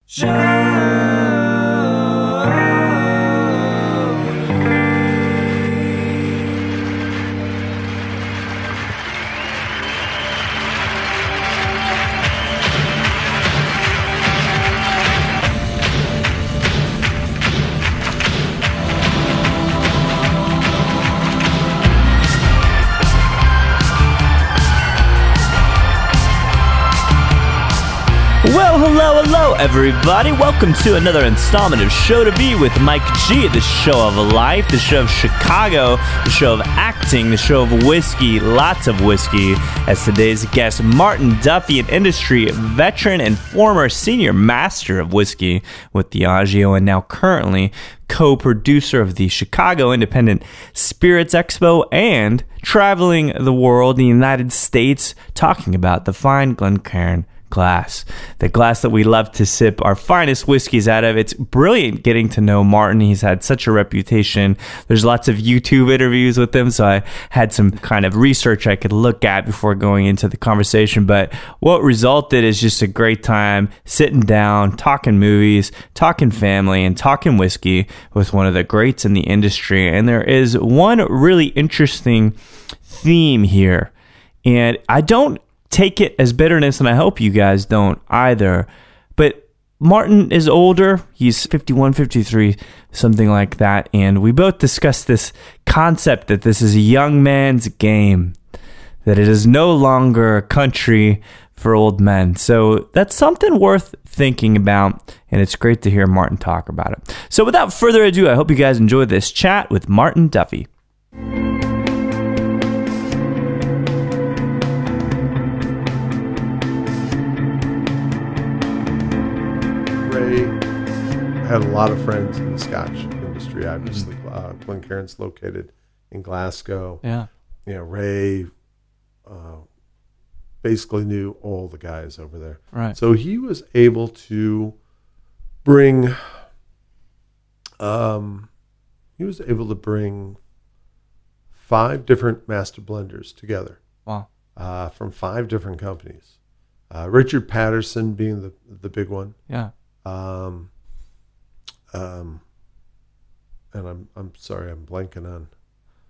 Well, hello, everybody. Welcome to another installment of Show to Be with Mike G, the show of life, the show of Chicago, the show of acting, the show of whiskey, lots of whiskey. As today's guest, Martin Duffy, an industry veteran and former senior master of whiskey with Diageo, and now currently co-producer of the Chicago Independent Spirits Expo and traveling the world, the United States, talking about the fine Glencairn glass, the glass that we love to sip our finest whiskeys out of. It's brilliant getting to know Martin. He's had such a reputation. There's lots of YouTube interviews with him, so I had some kind of research I could look at before going into the conversation. But what resulted is just a great time sitting down, talking movies, talking family, and talking whiskey with one of the greats in the industry. And there is one really interesting theme here, and I don't take it as bitterness, and I hope you guys don't either. But Martin is older. He's 51, 53, something like that. And we both discussed this concept that this is a young man's game, that it is no longer a country for old men. So that's something worth thinking about, and it's great to hear Martin talk about it. So without further ado, I hope you guys enjoyed this chat with Martin Duffy. I had a lot of friends in the Scotch industry. Obviously, Glencairn's located in Glasgow. Yeah, you know, Ray basically knew all the guys over there. Right. So he was able to bring. He was able to bring 5 different master blenders together. Wow. From 5 different companies. Richard Patterson being the big one. Yeah. And I'm sorry, I'm blanking on.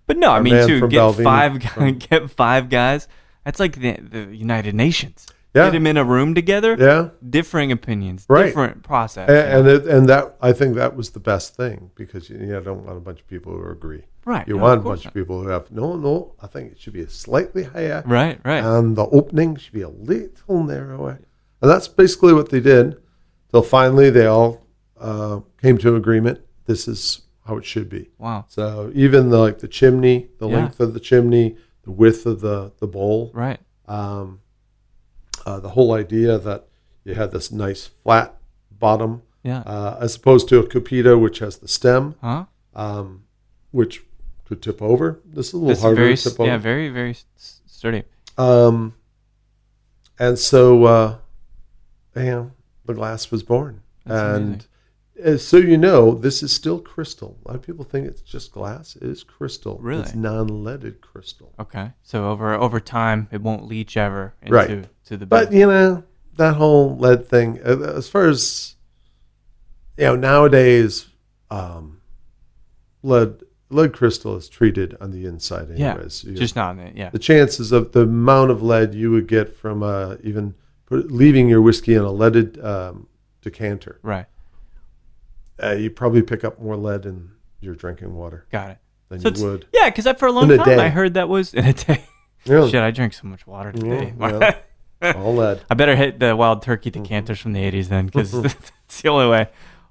But no, I mean, to get Belvini get 5 guys, that's like the United Nations. Yeah. Get them in a room together. Yeah. Differing opinions, Right. different process. And that, I think that was the best thing, because you don't want a bunch of people who agree. Right. You No, want of a course bunch of not. people who have no. I think it should be a slightly higher. Right. And the opening should be a little narrower. And that's basically what they did. Till finally they all came to agreement. This is how it should be. Wow. So even the chimney, the Yeah. length of the chimney, the width of the bowl, Right. the whole idea that you had this nice flat bottom, Yeah. as opposed to a Cupida, which has the stem, Huh? which could tip over. This is a little This is harder very, to tip over. yeah, very, very sturdy. And so, the glass was born. That's amazing. And so this is still crystal. A lot of people think it's just glass. It is crystal. Really? It's non-leaded crystal. Okay. So over time, it won't leach ever into Right. to the But, bed. that whole lead thing, as far as, nowadays, lead crystal is treated on the inside anyways. Yeah. Just not in it. Yeah. The chances of the amount of lead you would get from even leaving your whiskey in a leaded decanter, Right. you probably pick up more lead in your drinking water Got it. than So you would. Yeah, because for a long In a time day. I heard that was in a day. Really? Shit, I drank so much water today. Yeah, all lead. I better hit the Wild Turkey decanters from the 80s then, because it's the only way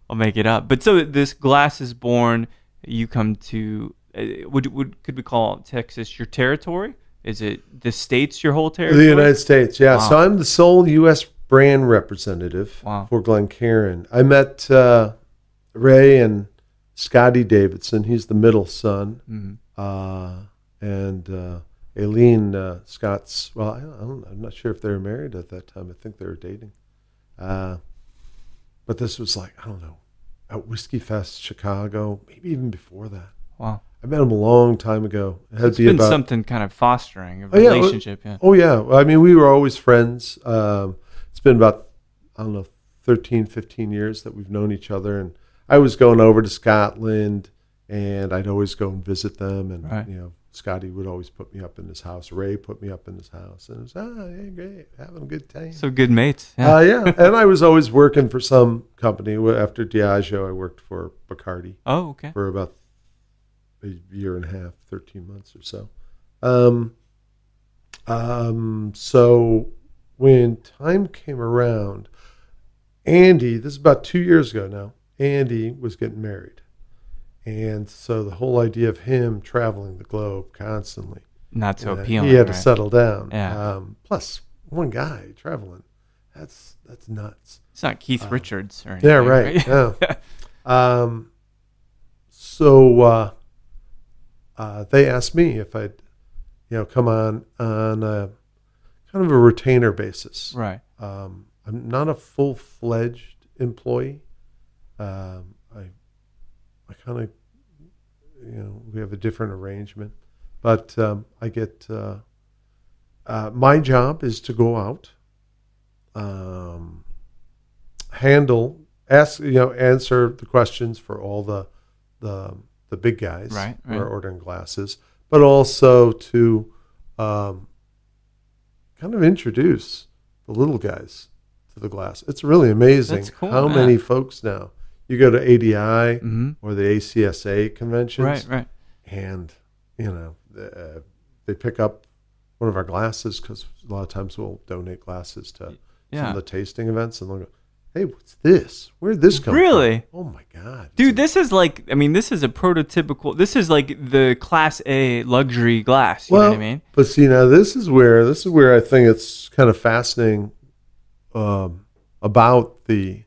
I'll make it up. But so this glass is born. You come to, could we call Texas your territory? Is it the States your whole territory? The United States, yeah. Wow. So I'm the sole U.S. brand representative Wow. for Glencairn. I met Ray and Scotty Davidson. He's the middle son. Mm-hmm. And Aileen Scott's, well, I'm not sure if they were married at that time. I think they were dating. But this was like, I don't know, at Whiskey Fest, Chicago, maybe even before that. Wow. I met him a long time ago. It's been something kind of fostering a relationship. Yeah. Oh, yeah. I mean, we were always friends. It's been about, I don't know, 13, 15 years that we've known each other. And I was going over to Scotland, and I'd always go and visit them. And, Right. Scotty would always put me up in his house. Ray put me up in his house. And it was, yeah, great, having a good time. So good mates. Yeah. Yeah. And I was always working for some company. After Diageo, I worked for Bacardi Oh, okay. for about a year and a half, 13 months or so. So when time came around, Andy, this is about 2 years ago now, Andy was getting married. And so the whole idea of him traveling the globe constantly, Not so appealing. he had to right? settle down. Yeah. Plus, one guy traveling, that's nuts. It's not Keith Richards or anything. Yeah, right. Yeah. So they asked me if I'd, come on a kind of a retainer basis. Right. I'm not a full-fledged employee. I kind of, we have a different arrangement, but I get my job is to go out, answer the questions for all the big guys Right. who are ordering glasses, but also to kind of introduce the little guys to the glass. It's really amazing That's cool, how yeah. many folks now. You go to ADI Mm-hmm. or the ACSA conventions, Right. and they pick up one of our glasses because a lot of times we'll donate glasses to some of the tasting events, and they'll go, "Hey, what's this? Where'd this come Really? from?" Oh my God, Dude, this is like, this is a prototypical, this is like the Class A luxury glass. You know what I mean? But see, now this is where I think it's kind of fascinating about the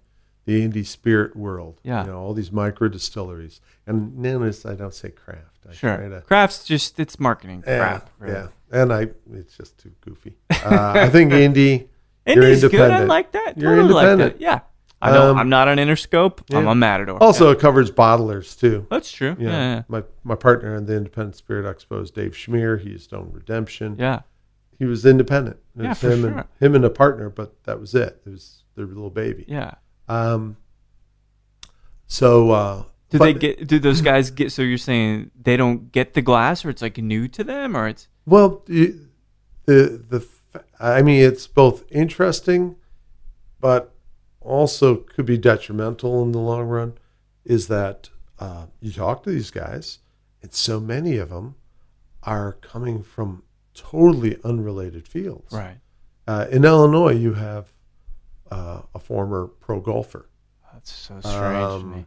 indie spirit world. Yeah. All these micro distilleries. And notice I don't say craft. I Sure. try to, Craft's just, it's marketing crap. Really. Yeah. And it's just too goofy. I think indie, you're Indie's good. independent. I like that. You're Totally like independent. that. Yeah. I know. I'm not an Interscope. I'm a Matador. Also, it covers bottlers too. That's true. Yeah. My partner in the Independent Spirit Expo is Dave Schmier. He used Stone Redemption. Yeah. He was independent. It Yeah, was for him sure. him and a partner, but that was it. It was their little baby. Yeah. Do those guys get, so you're saying they don't get the glass, or it's like new to them, or it's? Well, it's both interesting, but also could be detrimental in the long run, is that you talk to these guys, and so many of them are coming from totally unrelated fields. Right. In Illinois, you have a former pro golfer. That's so strange to me.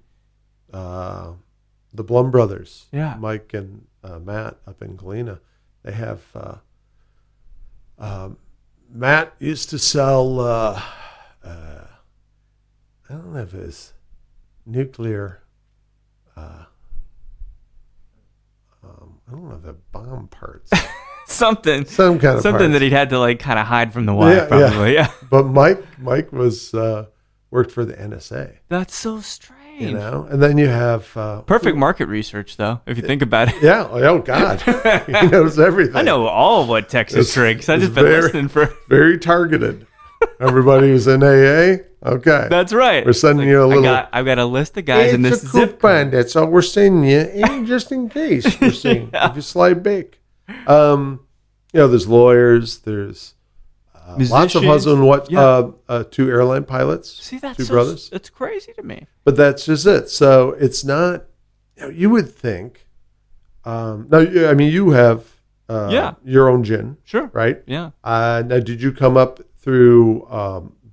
The Blum brothers, Yeah. Mike and Matt up in Galena, they have. Matt used to sell. I don't know if it's nuclear. I don't know the bomb parts. Some kind of parts. that he'd had to like kind of hide from the wife, probably. Yeah. But Mike was worked for the NSA. That's so strange. And then you have Perfect market research, though, if you think about it. Yeah. Oh God, he knows everything. I know all what Texas drinks. I just been listening for. Very targeted. Everybody who's in AA. Okay, That's right. We're sending you a little. I've got a list of guys in this it's a zip coupon. That's all we're sending you, and just in case we're saying if you slide bake. There's lawyers. There's lots of husband and two airline pilots. See, that's two brothers. That's crazy to me. But that's just it. So it's not. You would think. You have your own gin, Sure. right? Yeah. Now, did you come up through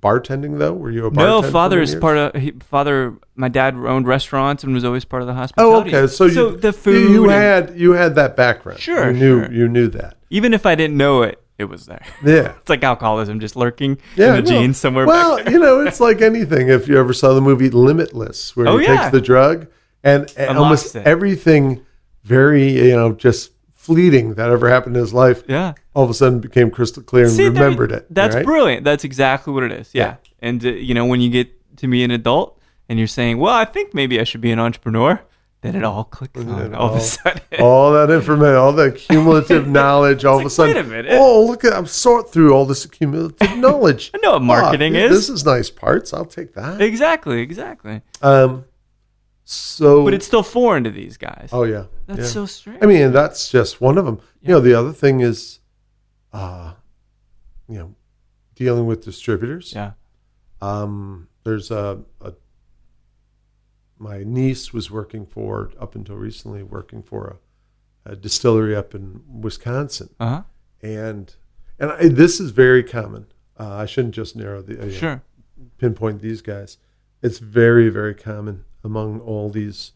bartending though? Were you a bartender? No, father is part of. My dad owned restaurants and was always part of the hospitality. Oh, okay. So the food. You had that background. Sure. You knew that. Even if I didn't know it, it was there. Yeah. It's like alcoholism just lurking in the genes somewhere back there. Well, it's like anything. If you ever saw the movie Limitless, where he takes the drug and almost everything very, just fleeting that ever happened in his life, all of a sudden became crystal clear and remembered it. That's right? brilliant. That's exactly what it is. Yeah. And, when you get to be an adult and you're saying, well, I think maybe I should be an entrepreneur, Then it all clicks on And all of a sudden. all that information, all that cumulative knowledge, all of a sudden, wait a minute. oh, look at, I'm sort through all this cumulative knowledge. I know what marketing is. This is nice parts. I'll take that. Exactly. So, But it's still foreign to these guys. oh yeah, That's so strange. I mean, that's just one of them. The other thing is, dealing with distributors. Yeah. There's my niece was working for, up until recently, working for a distillery up in Wisconsin. Uh-huh. And this is very common. I shouldn't just narrow pinpoint these guys. It's very, very common among all these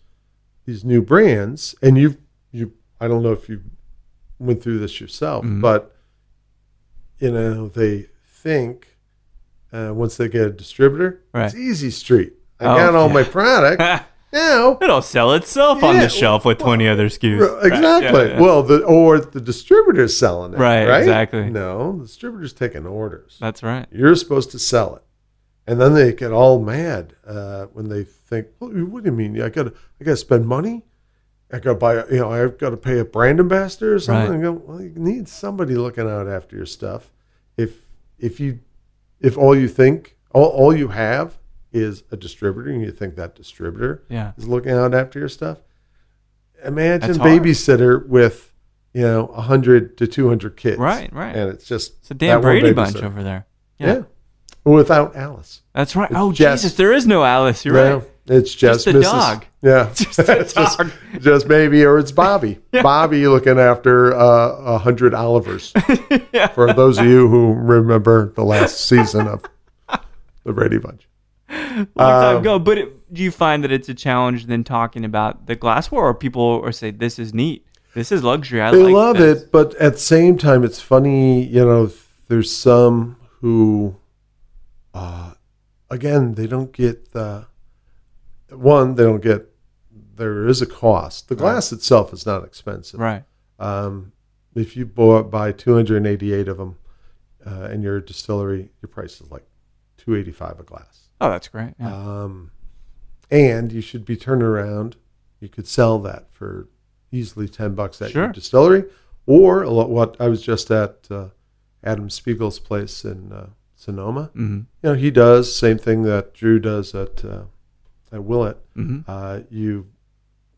new brands. And you I don't know if you went through this yourself, but they think once they get a distributor, it's easy street. I got all my product. Now it'll sell itself on the shelf with 20 other SKUs. Exactly. Right. Well, the distributor's selling it. Right. Exactly. No, the distributor's taking orders. That's right. You're supposed to sell it. And then they get all mad when they think, well, what do you mean? I got to spend money? I got to buy, I've got to pay a brand ambassador or something. Right. I go, well, you need somebody looking out after your stuff. If all you think, all you have is a distributor, and you think that distributor is looking out after your stuff, imagine a babysitter with 100 to 200 kids. Right. And it's a damn Brady Bunch over there. Yeah. Without Alice. That's right. It's Jesus, there is no Alice. You're right. It's just the Mrs. dog. Yeah. Just the dog. just maybe, or it's Bobby. Bobby looking after 100 Olivers. For those of you who remember the last season of the Brady Bunch. Long time ago. But do you find that it's a challenge then talking about the glassware, or people say this is neat, this is luxury? They love it, but at the same time, it's funny. There's some who, again, they don't get the one. They don't get. There is a cost. The glass itself is not expensive. Right. If you buy 288 of them in your distillery, your price is like $285 a glass. Oh, that's great. Yeah. And you should be turning around. You could sell that for easily $10 at your distillery, or what I was just at Adam Spiegel's place in Sonoma. Mm-hmm. He does same thing that Drew does at Willett. Mm-hmm. You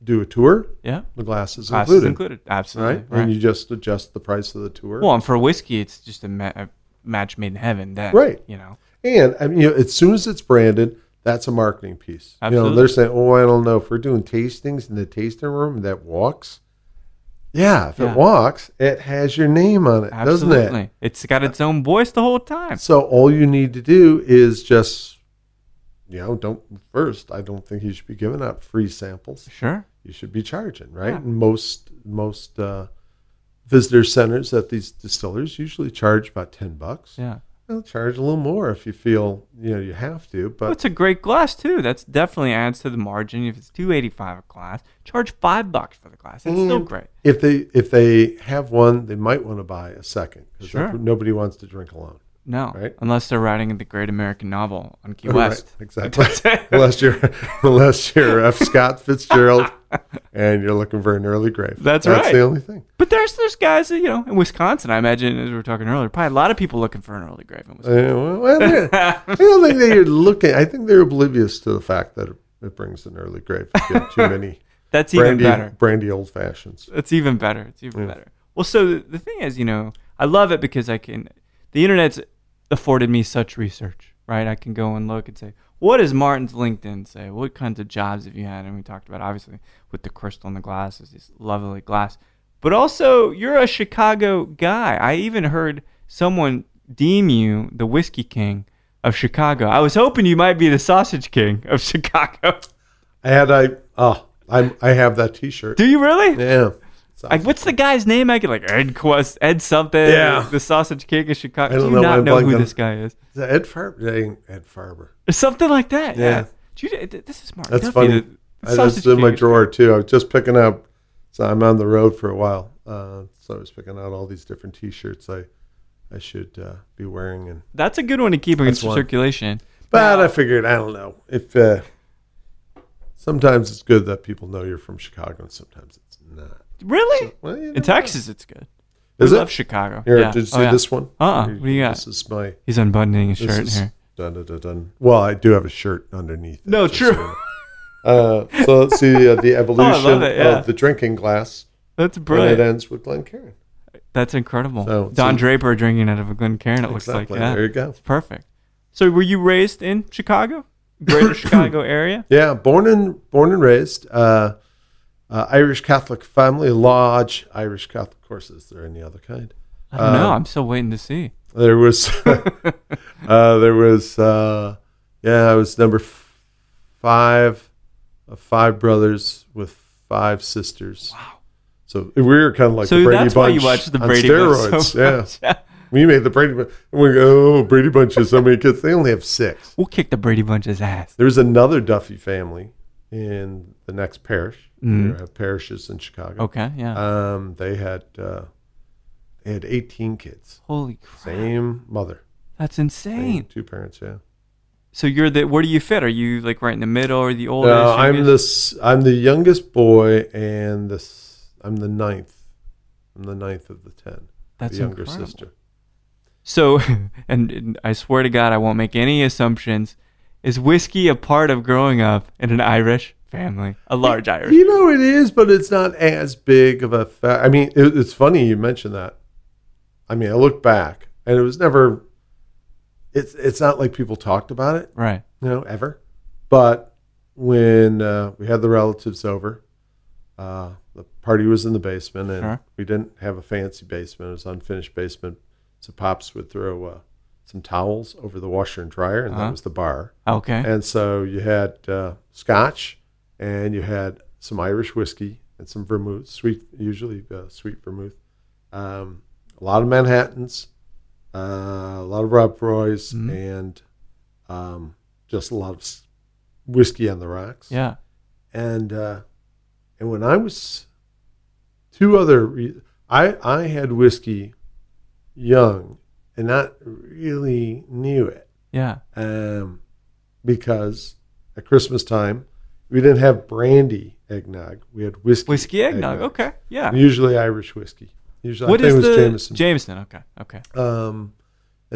do a tour. Yeah, the glass is included. Absolutely. Right? And you just adjust the price of the tour. Well, and for whiskey, it's just a match made in heaven. Then, right? And I mean, as soon as it's branded, that's a marketing piece. Absolutely. They're saying, "Oh, I don't know if we're doing tastings in the tasting room that walks." Yeah, if it walks, it has your name on it, Absolutely. Doesn't it? It's got its own voice the whole time. So all you need to do is just, I don't think you should be giving out free samples. Sure. You should be charging, right? Yeah. And most visitor centers at these distillers usually charge about $10. Yeah. They'll charge a little more if you feel you have to. But it's a great glass too. That's definitely adds to the margin. If it's $285 a glass, charge $5 for the glass. It's still great. If they have one, they might want to buy a second because nobody wants to drink alone. No, right? Unless they're writing the great American novel on Key West. Right, exactly. unless you're F. Scott Fitzgerald and you're looking for an early grave. That's right. That's the only thing. But there's guys that, in Wisconsin, I imagine, as we were talking earlier, probably a lot of people looking for an early grave in Wisconsin. I don't think they're looking. I think they're oblivious to the fact that it brings an early grave. If you have too many. That's even better. Brandy old fashions. It's even better. It's even better. Well, so the thing is, I love it because the internet's afforded me such research, right? I can go and look and say, what does Martin's LinkedIn say? What kinds of jobs have you had? And we talked about, obviously, with the crystal and the glasses, this lovely glass. But also, you're a Chicago guy. I even heard someone deem you the whiskey king of Chicago. I was hoping you might be the sausage king of Chicago. I have that T-shirt. Do you really? Yeah. What's the guy's name? I get Ed something. Yeah, the Sausage King of Chicago. I don't Do you not know who this guy is? Is that Ed Farber? It ain't Ed Farber. Something like that. Yeah. This is smart. That's Duffy, funny. That's in my drawer too. I was just picking out. So I'm on the road for a while. So I was picking out all these different T-shirts I should be wearing, and that's a good one to keep in circulation. But I figured, I don't know if sometimes it's good that people know you're from Chicago, and sometimes it's not. Really? So, well, you In know. Texas, it's good. Is We it? love Chicago. Here, Yeah. did you see this one? What do you got? This is my. He's unbuttoning his This shirt is here. dun, dun, dun, dun. Well, I do have a shirt underneath. No, just true. So let's see the evolution of the drinking glass. That's And brilliant. it ends with Glencairn. That's incredible. So- Don Draper drinking out of a Glencairn, it looks like. Exactly. Yeah. There you go. It's perfect. So were you raised in Chicago? Greater Chicago area? Yeah, born and raised. Irish Catholic family, large Irish Catholic. Of course, is there any other kind? I don't know. I'm still waiting to see. There was, I was number 5 of 5 brothers with 5 sisters. Wow. So we were kind of like So the Brady that's Bunch why you watched the on Brady steroids. Bunch so yeah. much. Yeah. We made the Brady Bunch. And we go, Brady Bunch has so many kids. They only have 6. We'll kick the Brady Bunch's ass. There's another Duffy family in the next parish. Mm. We have parishes in Chicago. Okay, yeah. They had 18 kids. Holy crap. Same mother. That's insane. 2 parents, yeah. So you're where do you fit? Are you like right in the middle or the oldest? No, youngest? I'm the youngest boy, and I'm the 9th. I'm the 9th of the 10. That's the younger incredible. sister. So, and I swear to God, I won't make any assumptions. Is whiskey a part of growing up in an Irish family, a large Irish? You know, it is, but it's not as big of a fact. I mean, it's funny you mentioned that. I mean, I look back, and it was never. It's not like people talked about it, Right. ever. But when we had the relatives over, the party was in the basement, and Sure. we didn't have a fancy basement. It was an unfinished basement. So Pops would throw some towels over the washer and dryer, and that was the bar. Okay. And so you had scotch, and you had some Irish whiskey and some vermouth, usually sweet vermouth. A lot of Manhattans, a lot of Rob Roy's, and just a lot of whiskey on the rocks. Yeah. And when I was I had whiskey young and not really knew it. Yeah. Because at Christmas time, we didn't have brandy eggnog. We had whiskey. Whiskey eggnog. Okay. Yeah. And usually Irish whiskey. Usually, What I think is it was the Jameson. Jameson? Okay. Okay. And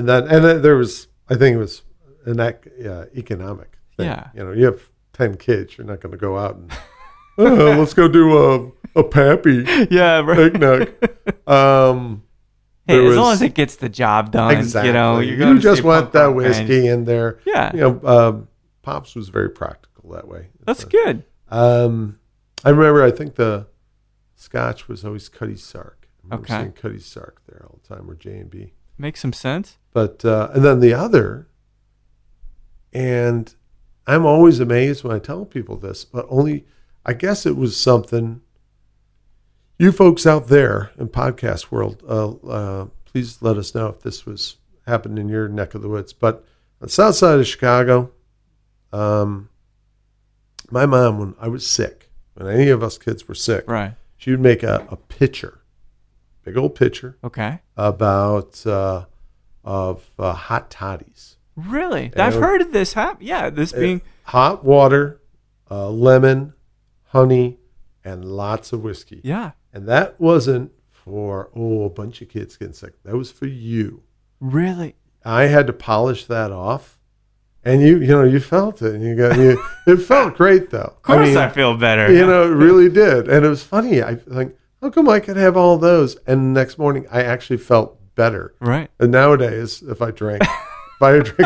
then there was, I think it was an economic thing. Yeah. You have 10 kids. You're not going to go out and let's go do a pappy Yeah. Right. eggnog. Hey, There as long was- as it gets the job done, Exactly. you're You going to just see want punk that rock whiskey bands. in there. Yeah. Pops was very practical that way. That's good. I remember, I think the Scotch was always Cuddy Sark. I remember Okay. seeing Cuddy Sark there all the time, or J&B. Makes some sense. But, and then the other, and I'm always amazed when I tell people this, but I guess it was something, you folks out there in podcast world, please let us know if this was happened in your neck of the woods. But on the south side of Chicago, my mom, when I was sick, when any of us kids were sick, Right. she would make a pitcher, big old pitcher, Okay. about of hot toddies. Really? And I've heard of this happen. Yeah. This being. Hot water, lemon, honey, and lots of whiskey. Yeah. And that wasn't for, a bunch of kids getting sick. That was for you. Really? I had to polish that off. And you felt it. And it felt great, though. Of course I feel better. It really did. And it was funny. I think, how come I could have all those? And the next morning, I actually felt better. Right. And nowadays, if I drink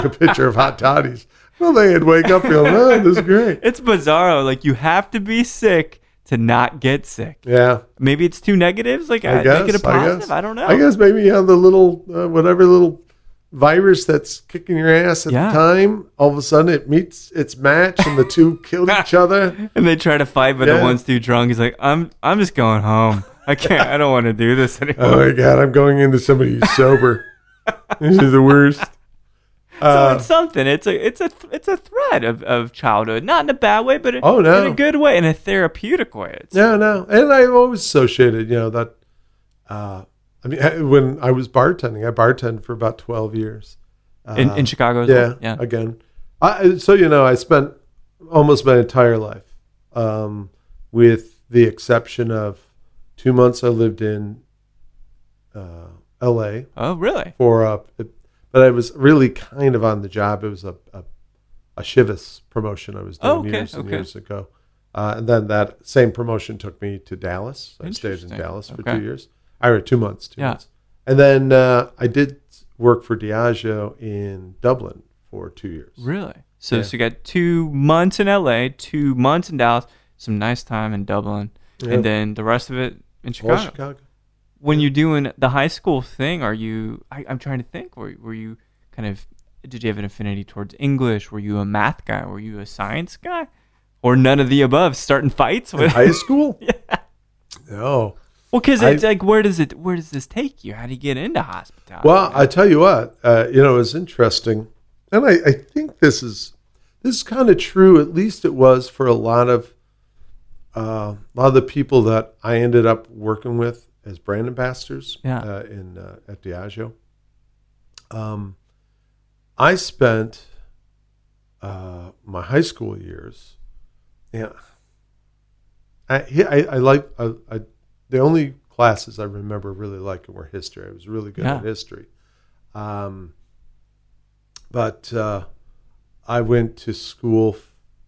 a pitcher of hot toddies, well, they'd wake up feeling, this is great. It's bizarro. Like, you have to be sick to not get sick. Yeah. Maybe it's two negatives. Like, I guess, negative positive. I don't know. I guess maybe the little, whatever little virus that's kicking your ass at the time, all of a sudden it meets its match and the two killed each other. And they try to fight, but the one's too drunk. He's like, I'm just going home. I can't. I don't want to do this anymore. Oh my God, I'm going into somebody who's sober. This is the worst. So it's something. It's a thread of childhood, not in a bad way, but in a good way, in a therapeutic way. No, and I've always associated, that. When I was bartending, I bartended for about 12 years. In Chicago as well? Yeah. Again. I spent almost my entire life with the exception of 2 months I lived in L.A. Oh, really? But I was really kind of on the job. It was a Chivas promotion I was doing years and years ago. And then that same promotion took me to Dallas. I stayed in Dallas for 2 years. 2 months. 2 months. And then I did work for Diageo in Dublin for 2 years. Really? So you got 2 months in LA, 2 months in Dallas, some nice time in Dublin, and then the rest of it in Chicago. All Chicago. When you're doing the high school thing, I'm trying to think, were you kind of, did you have an affinity towards English? Were you a math guy? Were you a science guy? Or none of the above, starting fights? In high school? Yeah. No. Well, because it's like, where does this take you? How do you get into hospitality? Well, I tell you what, it was interesting. And I think this is kind of true. At least it was for a lot of the people that I ended up working with as brand ambassadors at Diageo. I spent my high school years. Yeah, the only classes I remember really liking were history. I was really good at history. But I went to school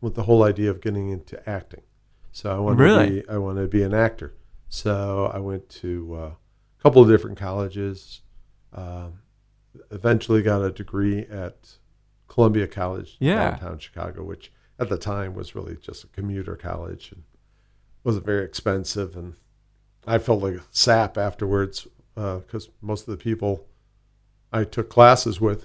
with the whole idea of getting into acting. So I wanted to be an actor. So I went to a couple of different colleges. Eventually got a degree at Columbia College downtown Chicago, which at the time was really just a commuter college and wasn't very expensive. And I felt like a sap afterwards because most of the people I took classes with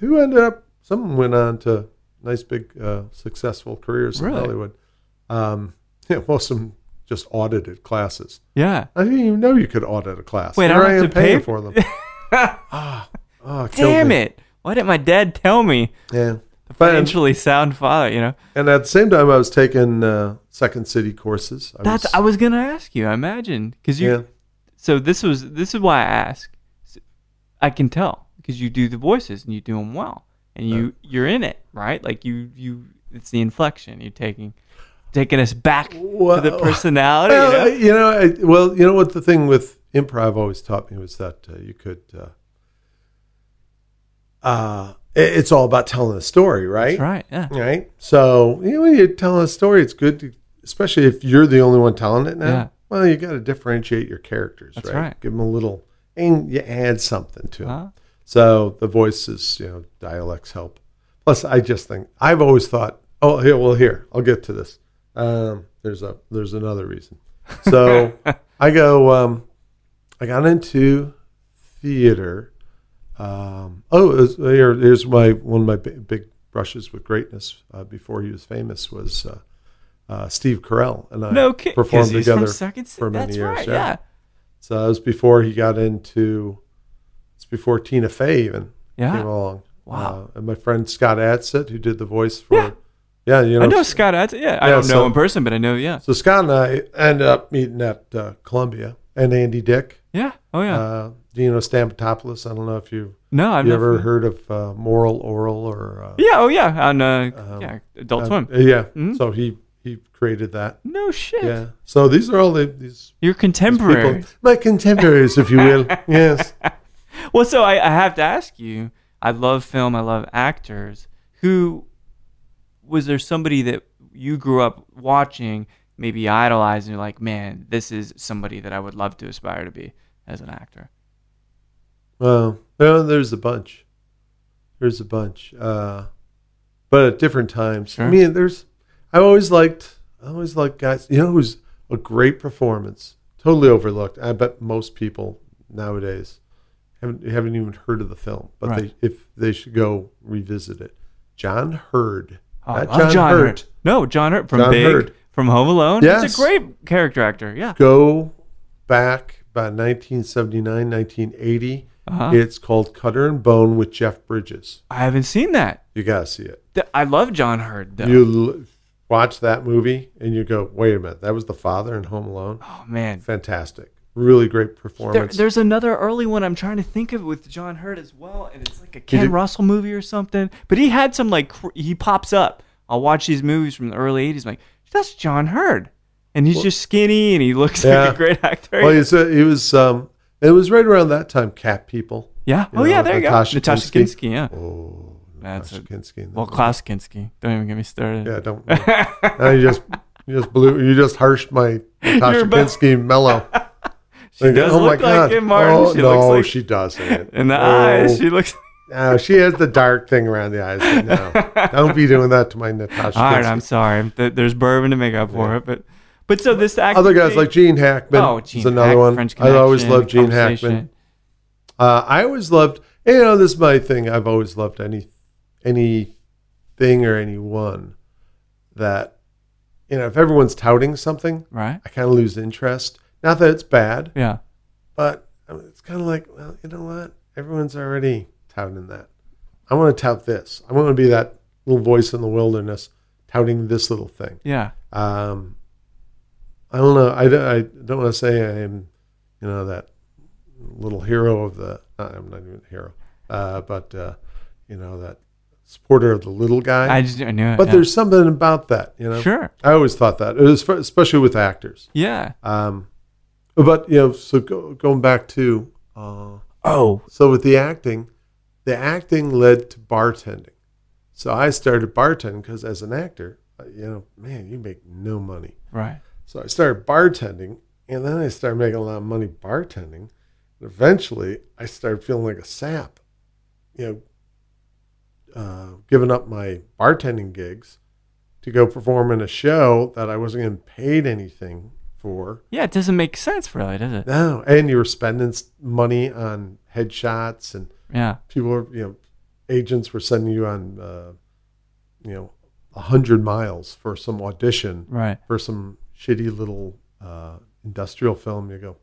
some went on to nice big successful careers in Hollywood. Most of them just audited classes. Yeah. I didn't even know you could audit a class. Wait, I have to pay for them. Damn it. Why didn't my dad tell me? Yeah. The financially sound father, And at the same time, I was taking Second City courses. I was going to ask you, I imagine. So this is why I ask. I can tell because you do the voices and you do them well. And you're in it, right? Like you it's the inflection. You're taking us back to the personality. What the thing with improv always taught me was that you could. It's all about telling a story, right? That's right. Yeah. Right. So when you're telling a story, it's good, especially if you're the only one telling it now. Yeah. Well, you got to differentiate your characters, That's right? Give them a little, and you add something to them. So the voices, dialects help. Plus, I just think I've always thought, here, I'll get to this. There's another reason. So I got into theater. Here's one of my big brushes with greatness before he was famous was Steve Carell and I performed together for many years. Right, yeah. So that was before he got into. It's before Tina Fey even came along. Wow. And my friend Scott Adsit, who did the voice for. Yeah, I know Scott Adsit. Yeah, I don't know in person, but I know. Yeah. So Scott and I ended up meeting at Columbia, and Andy Dick. Yeah. Oh yeah. Dino Stamatopoulos. I don't know if you ever heard of Moral Oral or on Adult Swim. Yeah. Mm-hmm. So he created that. No shit. Yeah. So these are all these your contemporaries. My contemporaries, if you will. Yes. Well, so I have to ask you. I love film. I love actors. Was there somebody that you grew up watching, maybe idolizing, like, man, this is somebody that I would love to aspire to be as an actor? Well, there's a bunch. But at different times. Sure. I mean, I always liked guys. Who's a great performance, totally overlooked. I bet most people nowadays haven't even heard of the film, but they should go revisit it. John Hurd. John Hurt. No, John Hurt from Big, from Home Alone. Yes. He's a great character actor. Yeah. Go back about 1979, 1980. It's called Cutter and Bone with Jeff Bridges. I haven't seen that. You gotta see it. I love John Hurt, though. You watch that movie and you go, wait a minute, that was the father in Home Alone? Oh, man. Fantastic. Really great performance. There's another early one I'm trying to think of with John Hurt as well, and it's like a Ken Russell movie or something. But he had some, he pops up. I'll watch these movies from the early 80s. I'm like, that's John Hurt. And he's just skinny, and he looks Yeah. like a great actor. Well, he was. It was right around that time. Cat People. Yeah. You Oh, know, yeah. There you go. Natasha Natasha Kinski. Kinski. Yeah. Oh, That's Natasha Kinski. well, Klaus Kinski. Don't even get me started. Yeah, don't. Now you just harshed my Natasha Kinski mellow. She does look like him, Martin. Oh, She no, looks like, she doesn't. in the eyes, she looks. No, she has the dark thing around the eyes. But no, don't be doing that to my Natasha All right, Kinski. I'm sorry. There's bourbon to make up for it, but so this acting Other guys thing- like Gene Hackman. Oh, Gene is another one. French I always loved Gene Conversation. Hackman. I always loved. This is my thing. I've always loved anything or anyone that, if everyone's touting something, Right. I kind of lose interest. Not that it's bad, Yeah. but it's kind of like, well, you know what? Everyone's already touting that. I want to tout this. I want to be that little voice in the wilderness touting this little thing. Yeah. I don't know. I don't want to say I am, that little hero of the. I'm not even a hero, but that supporter of the little guy. I knew it. But yeah. there's something about that, Sure. I always thought that, it was especially with actors. Yeah. But so going back to. So with the acting led to bartending. So I started bartending because as an actor, man, you make no money. Right. So I started bartending, and then I started making a lot of money bartending. And eventually, I started feeling like a sap, giving up my bartending gigs to go perform in a show that I wasn't getting paid anything for. Yeah, it doesn't make sense, really, does it? No, and you were spending money on headshots, and Yeah. people were, agents were sending you on, 100 miles for some audition, Right. for some shitty little industrial film. You go,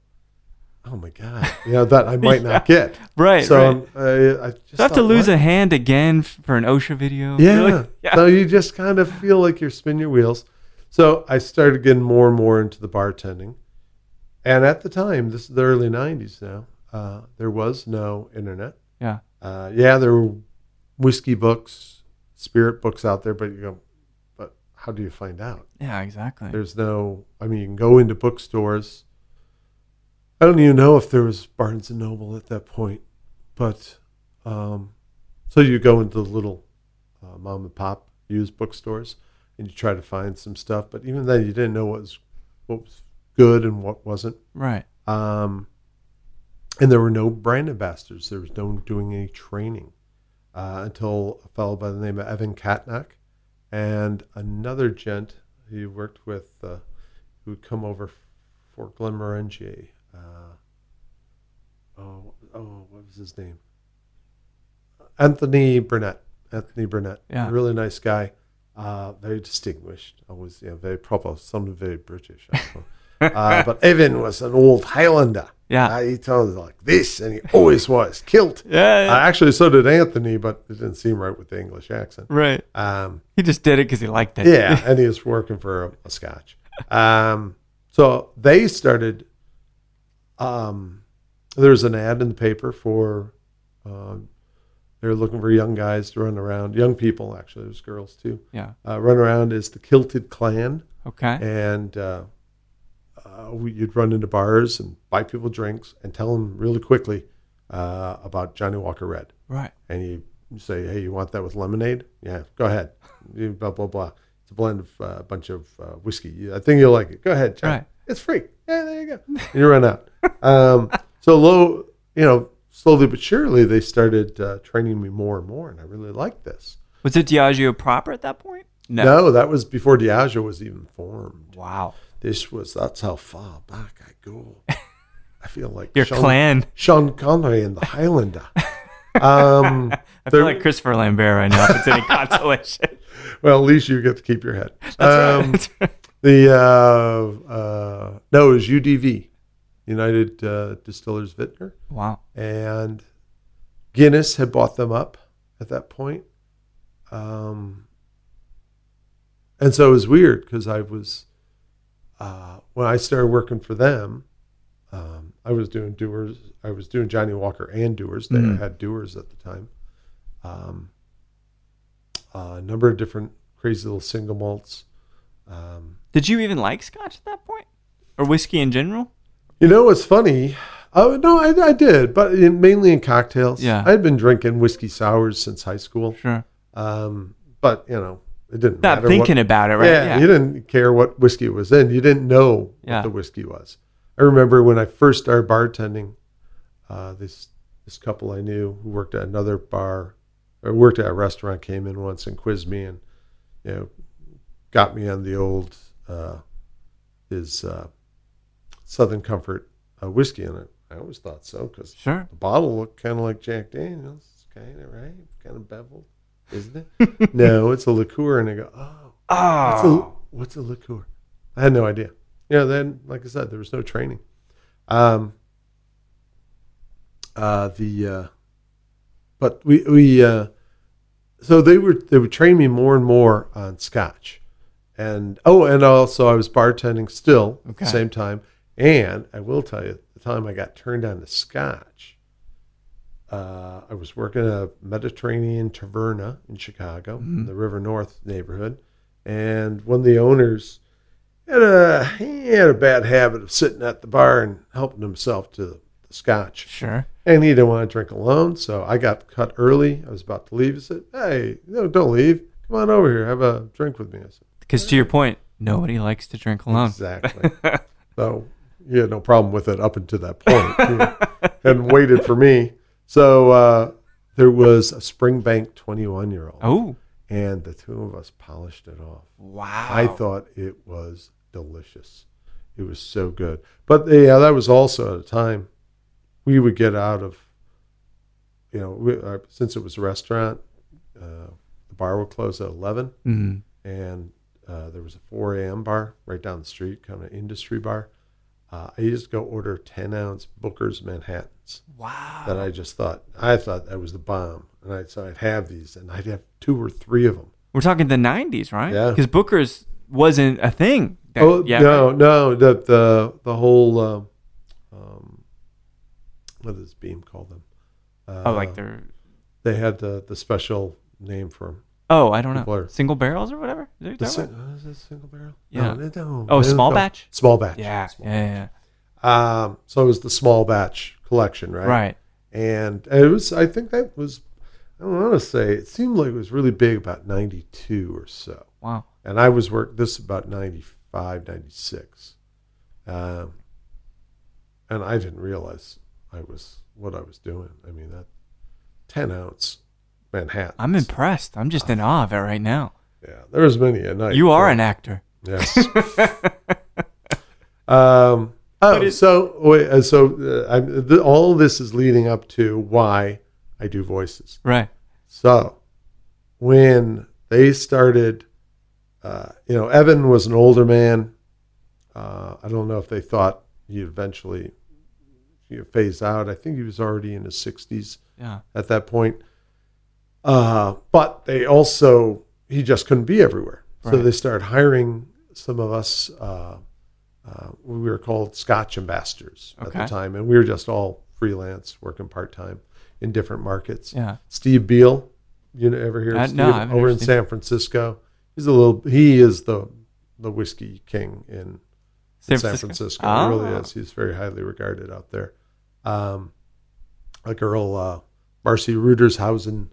oh my God, that I might not get. Right. So right. I just So I have to lose what? a hand again for an OSHA video. Yeah. Really? Yeah. So you just kind of feel like you're spinning your wheels. So I started getting more and more into the bartending. And at the time, this is the early 90s now, there was no internet. Yeah. There were whiskey books, spirit books out there, but but how do you find out? Yeah, exactly. There's no, you can go into bookstores. I don't even know if there was Barnes & Noble at that point, but so you go into the little mom and pop used bookstores and you try to find some stuff, but even then you didn't know what was good and what wasn't. Right. And there were no brand ambassadors. There was no doing any training until a fellow by the name of Evan Katnack and another gent he worked with who would come over for Glenmorangier. What was his name? Anthony Burnett. Yeah. A really nice guy. Very distinguished. Always, very proper. Some very British. But Evan was an old Highlander. Yeah. He told us like this, and he always was kilt. Yeah. Actually, so did Anthony, but it didn't seem right with the English accent. Right. He just did it because he liked it. Yeah, and he was working for a Scotch. So they started. There was an ad in the paper for. They were looking for young guys to run around. Young people, actually, there's girls too. Yeah. Run around as the Kilted Clan. Okay. And you'd run into bars and buy people drinks and tell them really quickly about Johnny Walker Red. Right. And you say, hey, you want that with lemonade? Yeah, go ahead. Blah, blah, blah. It's a blend of a bunch of whiskey. I think you'll like it. Go ahead, Johnny. Right. It's free. Yeah, there you go. And you run out. Slowly but surely, they started training me more and more, and I really liked this. Was it Diageo proper at that point? No, that was before Diageo was even formed. Wow. That's how far back I go. I feel like your clan. Sean Connery and the Highlander. I feel like Christopher Lambert right now, if it's any consolation. Well, at least you get to keep your head. That's right. No, it was UDV, United Distillers Vintner. Wow. And Guinness had bought them up at that point. And so it was weird because I was, when I started working for them, I was doing Dewar's. I was doing Johnny Walker and Dewar's. They had Dewar's at the time. A number of different crazy little single malts. Did you even like Scotch at that point, or whiskey in general? You know what's funny? Oh no, I did, but mainly in cocktails. Yeah. I had been drinking whiskey sours since high school. Sure. But it didn't Not matter. thinking about it, right? Yeah, you didn't care what whiskey it was in. You didn't know what the whiskey was. I remember when I first started bartending, this couple I knew who worked at another bar, or worked at a restaurant, came in once and quizzed me, and got me on the old his Southern Comfort whiskey in it. I always thought so because the bottle looked kind of like Jack Daniels. It's kind of right, kind of beveled, isn't it? No, it's a liqueur. And I go, what's a liqueur? I had no idea. Then, like I said, there was no training. But we so they would train me more and more on Scotch, and also I was bartending still at the same time. And I will tell you, the time I got turned on to Scotch, I was working at a Mediterranean taverna in Chicago, in the River North neighborhood, and one of the owners he had a bad habit of sitting at the bar and helping himself to the Scotch. Sure. And he didn't want to drink alone, so I got cut early. I was about to leave. He said, "Hey, don't leave. Come on over here. Have a drink with me." I said, because to your point, nobody likes to drink alone. Exactly. So he had no problem with it up until that point. He hadn't waited for me. So there was a Springbank 21-year-old. Oh. And the two of us polished it off. Wow. I thought it was delicious. It was so good. But that was also at a time we would get out of, since it was a restaurant, the bar would close at 11. Mm-hmm. And there was a 4 a.m. bar right down the street, kind of industry bar. I used to go order 10-ounce Booker's Manhattans. Wow. That I thought that was the bomb. And so I'd have these, and I'd have 2 or 3 of them. We're talking the 90s, right? Yeah. Because Booker's wasn't a thing. No. The whole, what does Beam call them? They had the special name for them. Oh, I don't know. Single barrels or whatever? Is it single barrel? Yeah. No, small batch? Small batch. Yeah. So it was the small batch collection, right? Right. And it was, I think that was, I don't want to say, it seemed like it was really big about 92 or so. Wow. And I was this about 95, 96. And I didn't realize what I was doing. I mean, that 10-ounce Manhattan. I'm impressed. I'm just in awe of it right now. Yeah, there was many a night. You are an actor. Yes. All this is leading up to why I do voices. Right. So when they started, Evan was an older man. I don't know if they thought he'd eventually phase out. I think he was already in his 60s at that point. But they also, he just couldn't be everywhere. Right. So they started hiring some of us. We were called Scotch ambassadors at the time, and we were just all freelance, working part-time in different markets. Yeah. Steve Beal, ever hear of Steve? No, over in San Francisco. He is the whiskey king in San Francisco. Oh. He really is. He's very highly regarded out there. A girl, Marcy Rudershausen,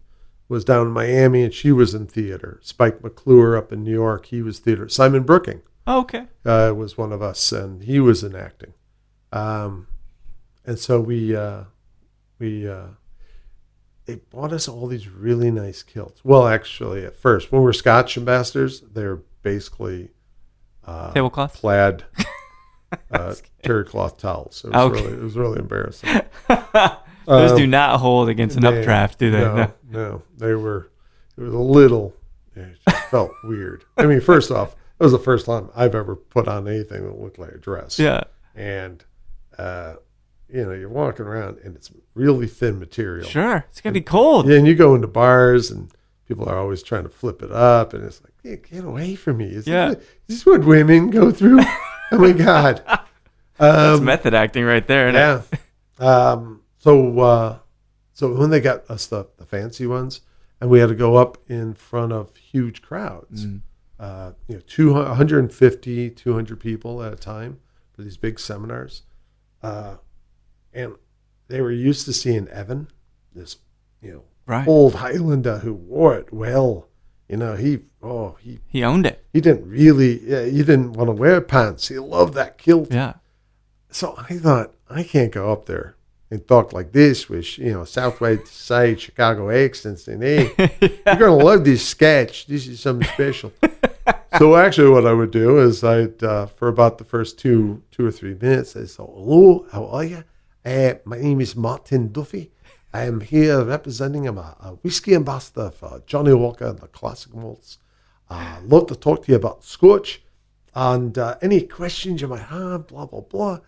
was down in Miami, and she was in theater. Spike McClure up in New York, he was theater. Simon Brooking was one of us, and he was in acting. And so they bought us all these really nice kilts. Well, actually, at first, when we were Scotch ambassadors, they were basically tablecloth, plaid terry cloth towels. It was really embarrassing. Those do not hold against an updraft, do they? No. It was a little. It just felt weird. I mean, first off, it was the first time I've ever put on anything that looked like a dress. Yeah. And you're walking around and it's really thin material. Sure, it's gonna be cold. Yeah, and you go into bars and people are always trying to flip it up, and it's like, hey, get away from me. Is this what women go through? Oh my God. That's method acting right there, isn't it? So when they got us the fancy ones, and we had to go up in front of huge crowds, 150, 200 people at a time for these big seminars. And they were used to seeing Evan, this, right. old Highlander who wore it well. He owned it. He didn't want to wear pants. He loved that kilt. Yeah. So I thought, I can't go up there and talk like this with, Southwest side Chicago accents. And hey, you're going to love this sketch. This is something special. So actually what I would do is for about the first two or 3 minutes, I'd say, hello, how are you? My name is Martin Duffy. I am here representing a whiskey ambassador for Johnny Walker and the Classic Malts. Love to talk to you about Scotch and any questions you might have, blah, blah, blah.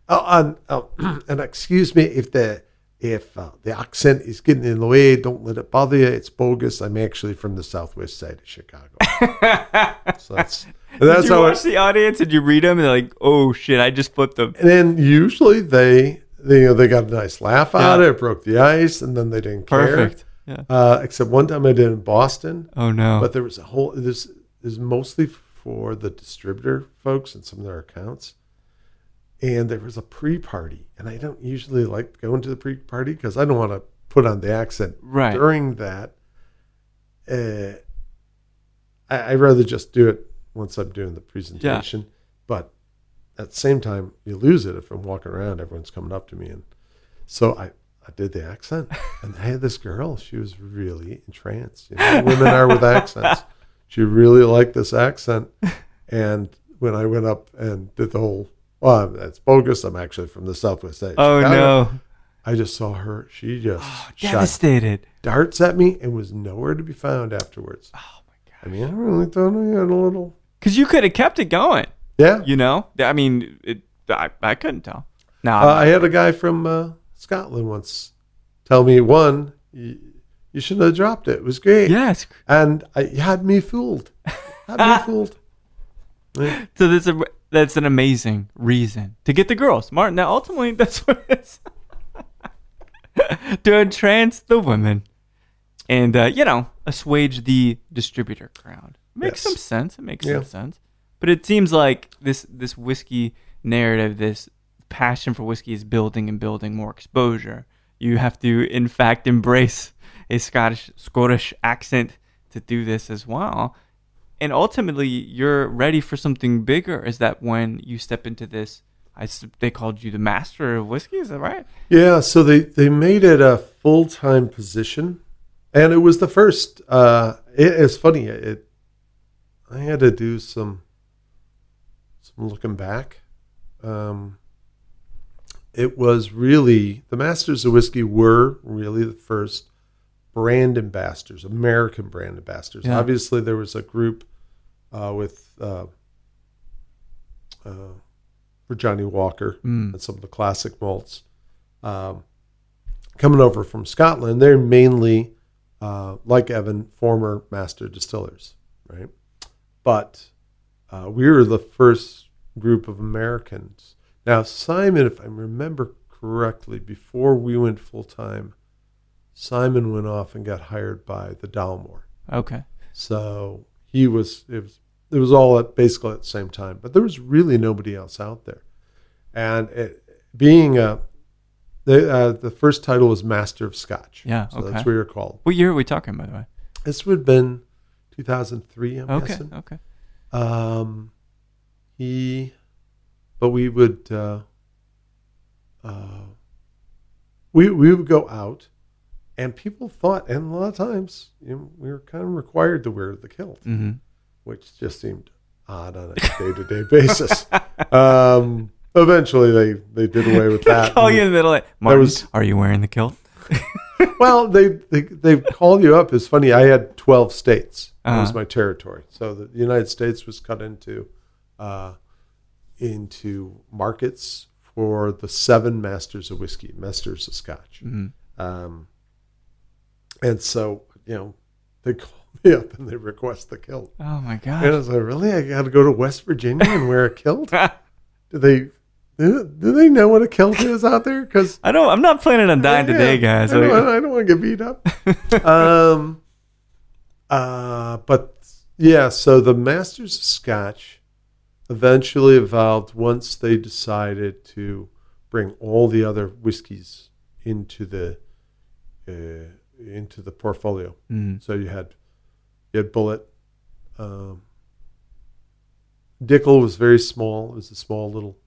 And excuse me if the accent is getting in the way, don't let it bother you. It's bogus. I'm actually from the southwest side of Chicago. So that's Did you watch the audience and you read them and they're like, oh shit, I just flipped them. And then usually they got a nice laugh out of it, broke the ice, and then they didn't care. Perfect. Yeah. Except one time I did in Boston. Oh no. But there was this is mostly for the distributor folks and some of their accounts. And there was a pre-party, and I don't usually like going to the pre-party because I don't want to put on the accent during that. I'd rather just do it once I'm doing the presentation. Yeah. But at the same time, you lose it if I'm walking around, everyone's coming up to me. And so I did the accent, and I had this girl. She was really entranced. Women are with accents. She really liked this accent. And when I went up and did the whole, well, that's bogus. I'm actually from the southwest side. Oh, Chicago. no. I just saw her. She just devastated. Darts at me and was nowhere to be found afterwards. Oh, my God. I mean, I really thought I had a little. Because you could have kept it going. Yeah. I mean, I couldn't tell. No, I had a guy from Scotland once tell me, you shouldn't have dropped it. It was great. Yes. And you had me fooled. Yeah. So that's an amazing reason to get the girls. Martin, now ultimately that's what it is. To entrance the women and, assuage the distributor crowd. Makes some sense. It makes some sense. But it seems like this whiskey narrative, this passion for whiskey is building and building more exposure. You have to, in fact, embrace a Scottish accent to do this as well. And ultimately, you're ready for something bigger. Is that when you step into this, they called you the master of whiskey? Is that right? Yeah, so they made it a full-time position. And it was the first. It's funny. I had to do some looking back. It was really, the Masters of Whiskey were really the first brand ambassadors, American brand ambassadors. Yeah. Obviously, there was a group for Johnny Walker and some of the classic malts coming over from Scotland. They're mainly, like Evan, former master distillers, right? But we were the first group of Americans. Now, Simon, if I remember correctly, before we went full-time, Simon went off and got hired by the Dalmore. Okay. So it was all basically at the same time, but there was really nobody else out there. And the first title was Master of Scotch. Yeah, so that's what you're called. What year are we talking, by the way? This would have been 2003, I'm guessing. Okay. But we would we would go out, and people thought, and a lot of times we were kind of required to wear the kilt, which just seemed odd on a day-to-day basis. Eventually, they did away with that. Call you in the middle of Martin, are you wearing the kilt? Well, they call you up. It's funny. I had 12 states. That was my territory. So the United States was cut into markets for the 7 masters of whiskey, masters of Scotch. And so, they call me up and they request the kilt. Oh my God. And I was like, really? I got to go to West Virginia and wear a kilt? Do they know what a kilt is out there? Because I'm not planning on dying today, guys. I don't want to get beat up. But Yeah, so the Masters of Scotch eventually evolved once they decided to bring all the other whiskeys into the portfolio. So you had Bullet. Dickel was very small. It was a small little.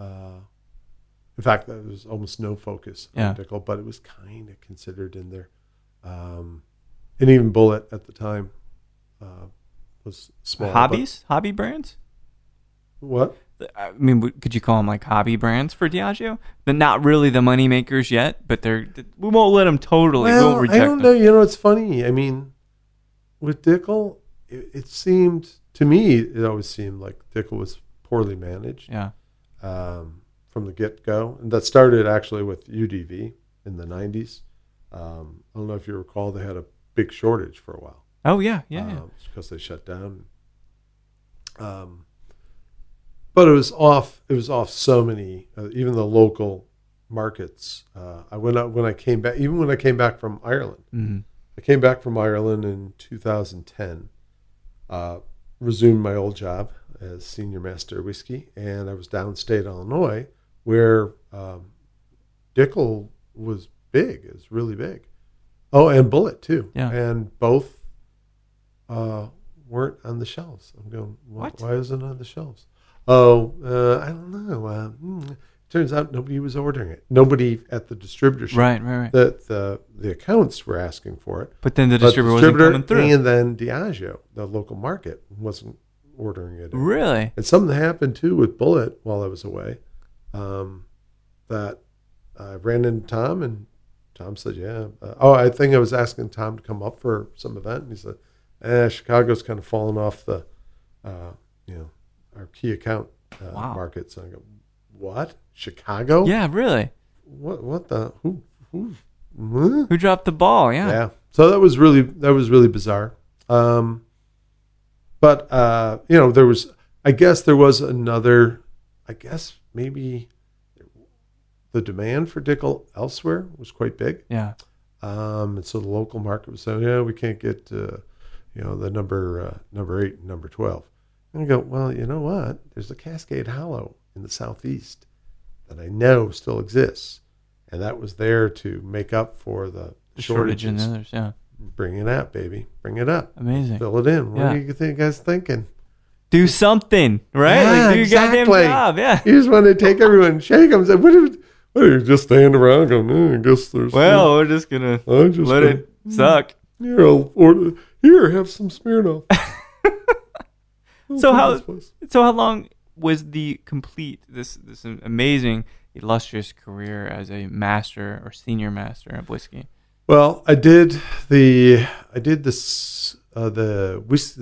In fact, there was almost no focus on Dickel, but it was kind of considered in there. And even Bullet at the time was small. Hobby brands? What? I mean, could you call them like hobby brands for Diageo? They're not really the money makers yet, but we won't let them totally. Well, we won't reject I don't know. You know, it's funny. I mean, with Dickel, it seemed to me, it always seemed like Dickel was poorly managed. Yeah. From the get-go. And that started actually with UDV in the 90s. I don't know if you recall, they had a big shortage for a while. Oh, yeah. Because they shut down. But it was off so many, even the local markets. When I came back from Ireland. Mm-hmm. I came back from Ireland in 2010, resumed my old job as senior master of whiskey, and I was downstate Illinois, where Dickel was big. It was really big. Oh, and Bullet too. Yeah. And both weren't on the shelves. I'm going, what? Why isn't it on the shelves? Oh, I don't know. Turns out nobody was ordering it. Nobody at the distributorship. Right. The accounts were asking for it. But then the distributor wasn't coming through. And then Diageo, the local market, wasn't ordering it. Really? And something happened too with Bullet while I was away. That I ran into Tom, and Tom said, yeah. I think I was asking Tom to come up for some event. And he said, Chicago's kind of fallen off the, our key account market. So I go, what? Chicago? Yeah, really. What the? Who dropped the ball? Yeah. Yeah. So that was really bizarre. But there was another. I guess maybe the demand for Dickel elsewhere was quite big. Yeah. And so the local market was saying, yeah, we can't get the number 8 and number 12. And I go, well, you know what? There's a Cascade Hollow in the southeast that I know still exists, and that was there to make up for the shortage in the others. Yeah. Bring it up, baby. Bring it up. Amazing. Fill it in. What do you think, guys thinking? Do something, right? Yeah, do your goddamn job. Yeah. You just want to take everyone and shake them. Say, what are you just stand around going, I guess there's... Well, we're just going to let it suck. Here, have some Smirnoff. So how long was the complete, this amazing, illustrious career as a master or senior master of whiskey? Well, I did the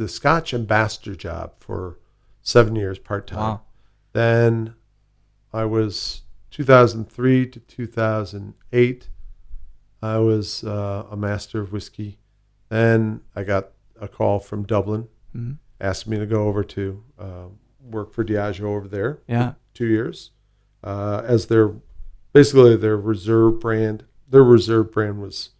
Scotch ambassador job for 7 years part-time. Wow. Then I was 2003 to 2008. I was a master of whiskey. Then I got a call from Dublin, asked me to go over to work for Diageo over there. Yeah. For 2 years as their reserve brand. Their reserve brand was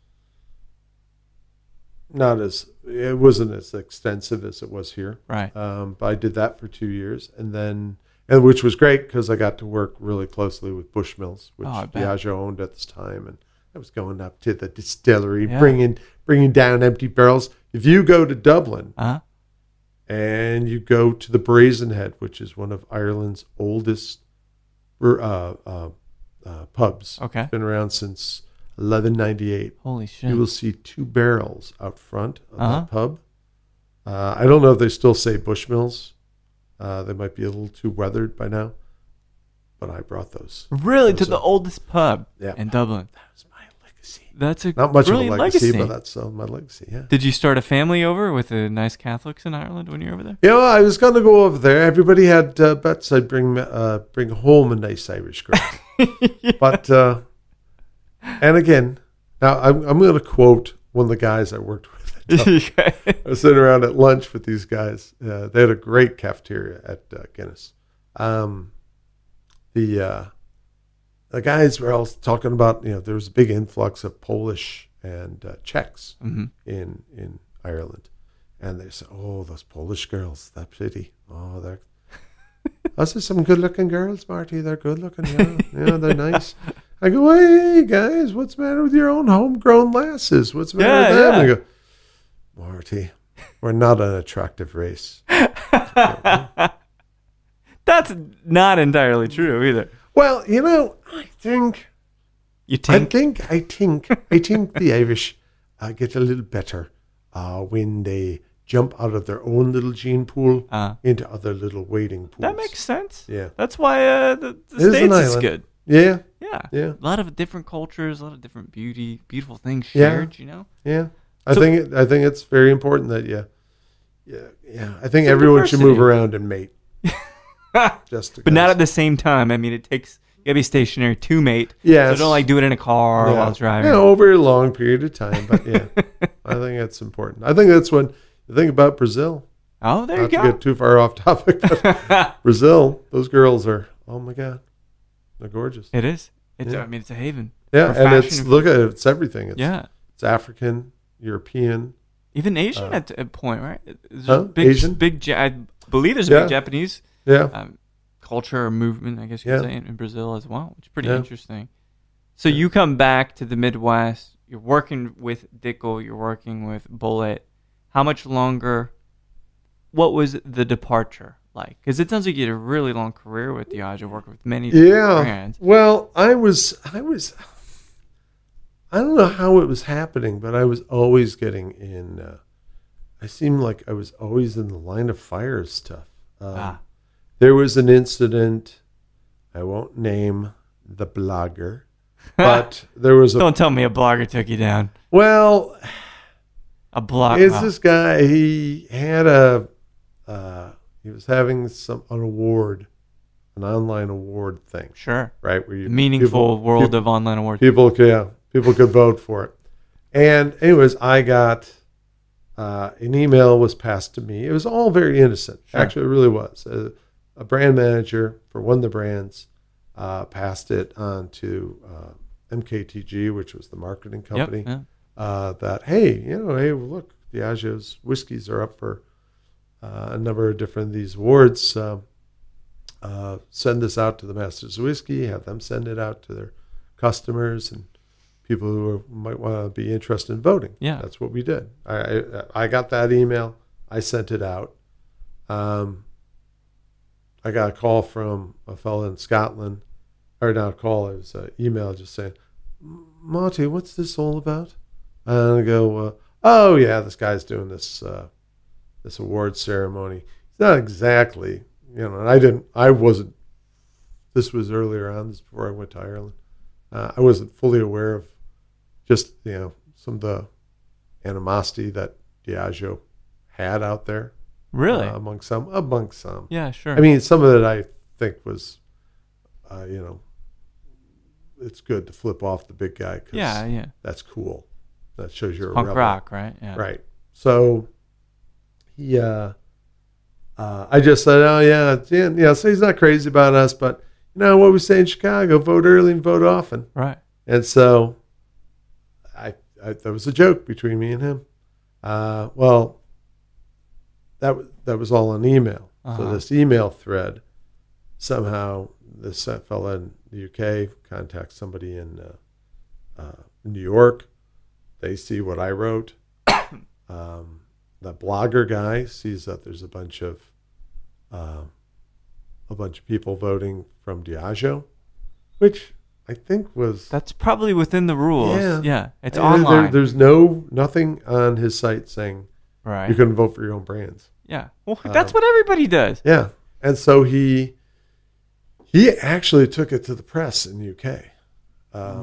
it wasn't as extensive as it was here. Right. But I did that for 2 years, and which was great because I got to work really closely with Bushmills, which Diageo owned at this time, and I was going up to the distillery, bringing down empty barrels. If you go to Dublin, and you go to the Brazen Head, which is one of Ireland's oldest pubs. Okay. Been around since 1198. Holy shit. You will see 2 barrels out front of that pub. I don't know if they still say Bushmills. They might be a little too weathered by now. But I brought those. Really? To the oldest pub in Dublin? That was my legacy. That's not much of a legacy, but that's my legacy, yeah. Did you start a family over with the nice Catholics in Ireland when you were over there? Yeah, I was going to go over there. Everybody had bets I'd bring home a nice Irish girl. But, and again, now I'm going to quote one of the guys I worked with. I was sitting around at lunch with these guys. They had a great cafeteria at Guinness. The guys were all talking about, there was a big influx of Polish and Czechs in Ireland. And they say, "Oh, those Polish girls, that pretty. Oh, they're those are some good-looking girls, Marty. They're good-looking. Yeah, they're nice." I go, "Hey, guys, what's the matter with your own homegrown lasses? What's the matter with them?" And they go, "Marty, we're not an attractive race." That's not entirely true either. Well, I think the Irish get a little better when they jump out of their own little gene pool into other little wading pools. That makes sense. Yeah. That's why the It States an is island. good. Yeah. Yeah. A lot of different cultures, a lot of different beautiful things shared, Yeah. I think it's very important that I think everyone should move around and mate. But not at the same time. I mean, you gotta be stationary to mate. Yes. So don't do it in a car while driving. Yeah, over a long period of time. But yeah, I think it's important. I think that's when you think about Brazil. Oh, there Not you to go. get too far off topic, but Brazil, those girls are, oh my God, they're gorgeous. It is. Yeah. I mean, it's a haven. Yeah, for and fashion. look at it, it's everything. It's African, African, European. even Asian at a point, right? There's Huh? Asian? I believe there's a big Japanese culture or movement, I guess you could say, in Brazil as well, which is pretty interesting. So you come back to the Midwest. You're working with Dickel. You're working with Bullet. How much longer? What was the departure like? Because it sounds like you had a really long career with Diageo, working with many different brands. Well, I don't know how it was happening, but I was always getting in. I seemed like I was always in the line of fire stuff. There was an incident. I won't name the blogger, but there was Don't tell me a blogger took you down. Well, a blogger. It's this guy. He had he was having an award, an online award thing. Sure. Right. Where you meaningful world of online awards. People could vote for it. And anyways, I got an email was passed to me. It was all very innocent. Sure. Actually, it really was. A brand manager for one of the brands passed it on to MKTG, which was the marketing company. Yep, that hey, look, Diageo's whiskeys are up for a number of different of these awards. Send this out to the Masters of Whiskey. Have them send it out to their customers and people who might want to be interested in voting. Yeah, that's what we did. I got that email. I sent it out. I got a call from a fellow in Scotland, or not a call, it was an email just saying, "Marty, what's this all about?" And I go, "Oh yeah, this guy's doing this this award ceremony." It's not exactly, and I wasn't. This was earlier on. This was before I went to Ireland. I wasn't fully aware of just some of the animosity that Diageo had out there. Really? Among some. Yeah, sure. I mean, some of it I think was, it's good to flip off the big guy because that's cool. That shows you're a punk rebel. rock, right? Yeah. Right. So he, I just said, "Oh yeah, so he's not crazy about us, but what we say in Chicago: vote early and vote often." Right. And so, I that was a joke between me and him. Well, that was all an email. So this email thread, somehow this fella in the UK contacts somebody in New York. They see what I wrote. The blogger guy sees that there's a bunch of people voting from Diageo, which I think that's probably within the rules. Yeah, it's and online. There's nothing on his site saying you couldn't vote for your own brands. Yeah, well, that's what everybody does. Yeah, and so he actually took it to the press in the UK.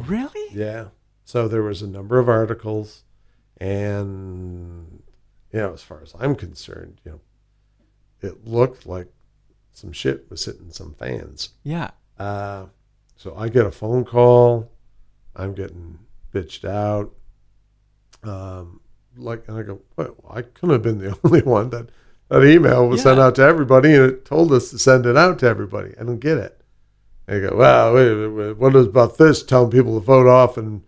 Really? Yeah. So there was a number of articles, and as far as I'm concerned, it looked like some shit was hitting some fans. Yeah. So I get a phone call. I'm getting bitched out. And I go, well, I couldn't have been the only one that email was sent out to everybody, and it told us to send it out to everybody. I don't get it. And I go, well, wait, what is about this? Telling people to vote off and,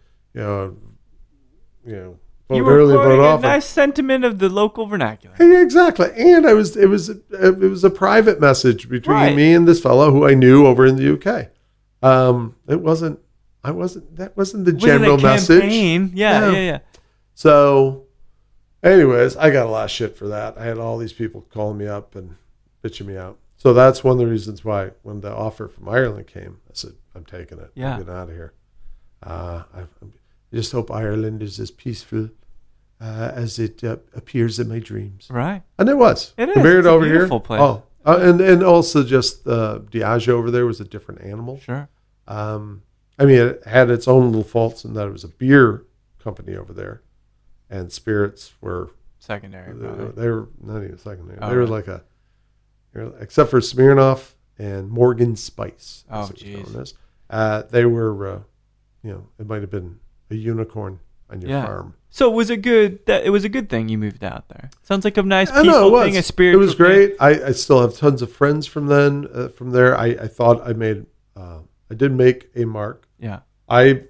You were recording a nice sentiment of the local vernacular. Yeah, exactly. And it was a private message between me and this fellow who I knew over in the UK. That wasn't the general message. Yeah. So anyways, I got a lot of shit for that. I had all these people calling me up and bitching me out. So that's one of the reasons why when the offer from Ireland came, I said, I'm taking it. Yeah. I'm getting out of here. I just hope Ireland is as peaceful as it appears in my dreams. Right. And it was. It is. Compared it's over a beautiful here. Place. Oh, and also just Diageo over there was a different animal. Sure. I mean, it had its own little faults in that it was a beer company over there, and spirits were secondary. They were not even secondary. They were like except for Smirnoff and Morgan Spice. Oh, geez. They were, it might have been a unicorn on your farm. So it was a good thing you moved out there. Sounds like a nice peaceful thing, a spiritual. It was great. I still have tons of friends from there. I thought I did make a mark. Yeah. I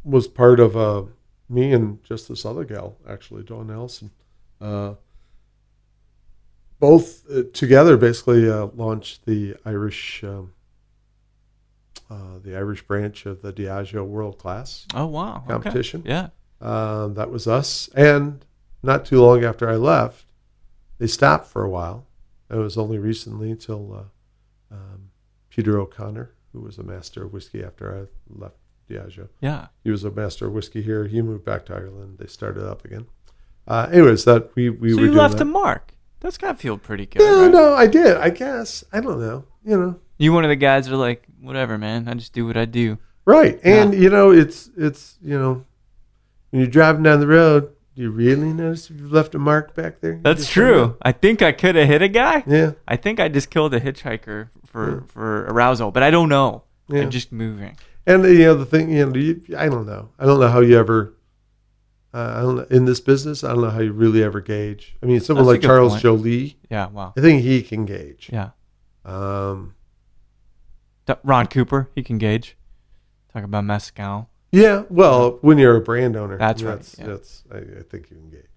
was part of me and just this other gal, actually, Dawn Nelson, both together basically launched the Irish branch of the Diageo World Class. Oh, wow. Competition. Okay. Yeah. That was us. And not too long after I left, they stopped for a while. It was only recently until Peter O'Connor, who was a master of whiskey after I left Diageo. Yeah. He was a master of whiskey here. He moved back to Ireland. They started up again. Anyways, that we were So you left a mark. That's got to feel pretty good. Yeah, right? No, I did. I guess. I don't know. You one of the guys that are like, whatever, man. I just do what I do. Right. And, it's when you're driving down the road, do you really notice if you've left a mark back there? That's true. I think I could have hit a guy. Yeah. I think I just killed a hitchhiker for arousal, but I don't know. Yeah. I'm just moving. And, the thing, I don't know. I don't know how you ever, I don't know, in this business, I don't know how you really ever gauge. I mean, someone like Charles Joly. Yeah, wow. I think he can gauge. Yeah. Ron Cooper, he can gauge. Talk about mezcal. Yeah, well, when you're a brand owner, that's right. I think you can gauge.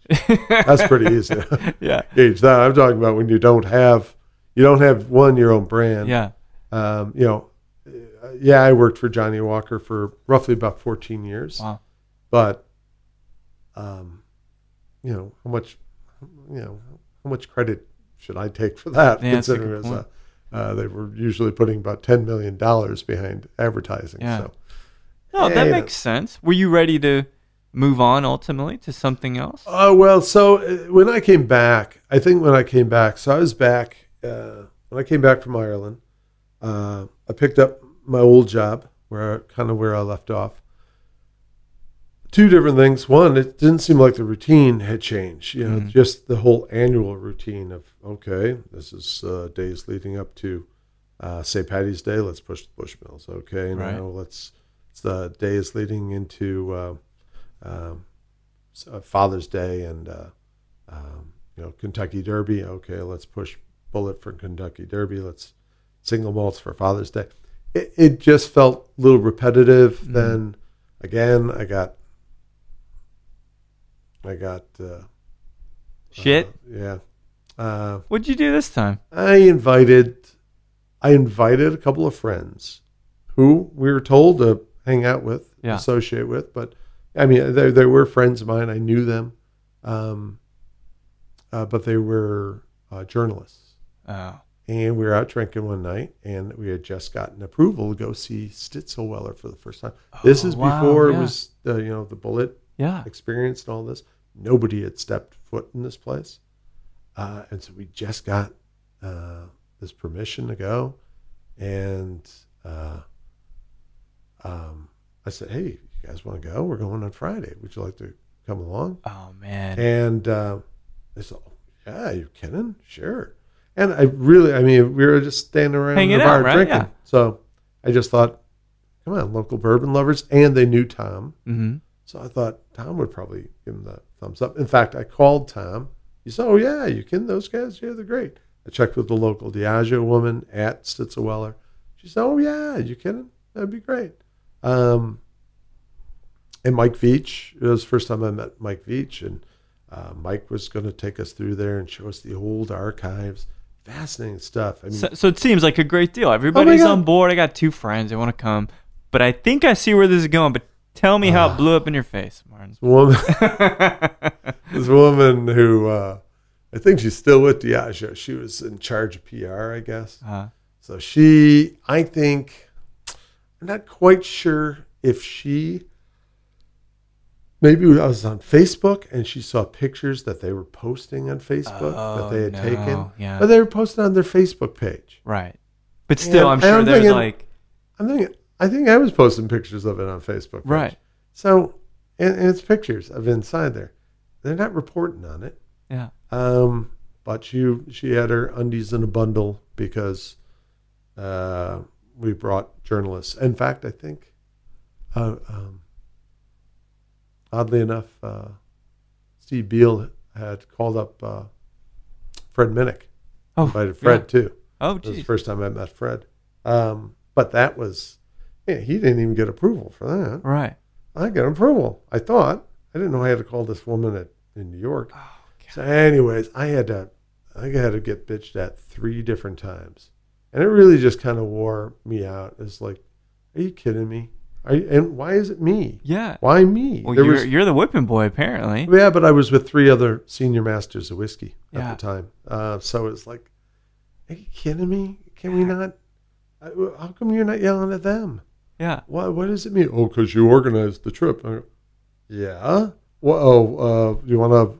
That's pretty easy. Yeah, gauge that. I'm talking about when you don't have your own brand. Yeah. I worked for Johnny Walker for roughly about 14 years. Wow. But, how much credit should I take for that? Yeah, considering they were usually putting about $10 million behind advertising. Yeah. So. No, that makes sense. Were you ready to move on ultimately to something else? So when I came back, so I was back, when I came back from Ireland, I picked up my old job where I left off. Two different things. One, it didn't seem like the routine had changed, just the whole annual routine of, okay, this is days leading up to St. Patty's Day. Let's push the Bushmills. Okay. Right. Now it's the days leading into Father's Day and Kentucky Derby. Okay, let's push Bullet for Kentucky Derby. Let's single malts for Father's Day. It just felt a little repetitive. Mm. Then again, I got shit. Yeah. What'd you do this time? I invited a couple of friends who we were told to hang out with, associate with, but I mean, they were friends of mine. I knew them, but they were journalists. Oh. And we were out drinking one night, and we had just gotten approval to go see Stitzelweller for the first time. This is before it was the Bullet experience and all this. Nobody had stepped foot in this place, and so we just got this permission to go, and I said, "Hey, you guys want to go? We're going on Friday. Would you like to come along?" Oh man! And they said, "Oh, yeah, you're kidding? Sure." And we were just standing around hanging the bar out, right? drinking. Yeah. So I just thought, come on, local bourbon lovers, and they knew Tom. Mm-hmm. So I thought Tom would probably give him the thumbs up. In fact, I called Tom. He said, "Oh yeah, you kidding? Those guys? Yeah, they're great." I checked with the local Diageo woman at Stitzelweller. She said, "Oh yeah, you kidding? That'd be great." And Mike Veach, it was the first time I met Mike Veach, and Mike was going to take us through there and show us the old archives. Fascinating stuff. I mean, so it seems like a great deal. Everybody's on board. I got 2 friends. They want to come. But I think I see where this is going. But tell me how it blew up in your face, Martin. This woman who, I think she's still with Diageo. She was in charge of PR, I guess. So I think, I'm not quite sure if maybe I was on Facebook and she saw pictures that they were posting on Facebook that they had taken. Yeah. But they were posted on their Facebook page. Right. But still, I'm sure there's like... I think I was posting pictures of it on Facebook page. Right. So, and it's pictures of inside there. They're not reporting on it. Yeah. But she had her undies in a bundle because we brought journalists. In fact, I think... oddly enough, Steve Beal had called up Fred Minnick. Invited Fred, too. Oh, geez. It was the first time I met Fred. But that was, he didn't even get approval for that. Right. I got approval, I thought. I didn't know I had to call this woman in New York. Oh, so anyways, I had to get bitched at 3 different times. And it really just kind of wore me out. It's like, are you kidding me? And why is it me? Yeah. Why me? Well, you're the whipping boy, apparently. Yeah, but I was with 3 other senior masters of whiskey at the time. So it's like, are you kidding me? Can we not? How come you're not yelling at them? Yeah. What does it mean? Oh, because you organized the trip. I go, yeah. Well, you want to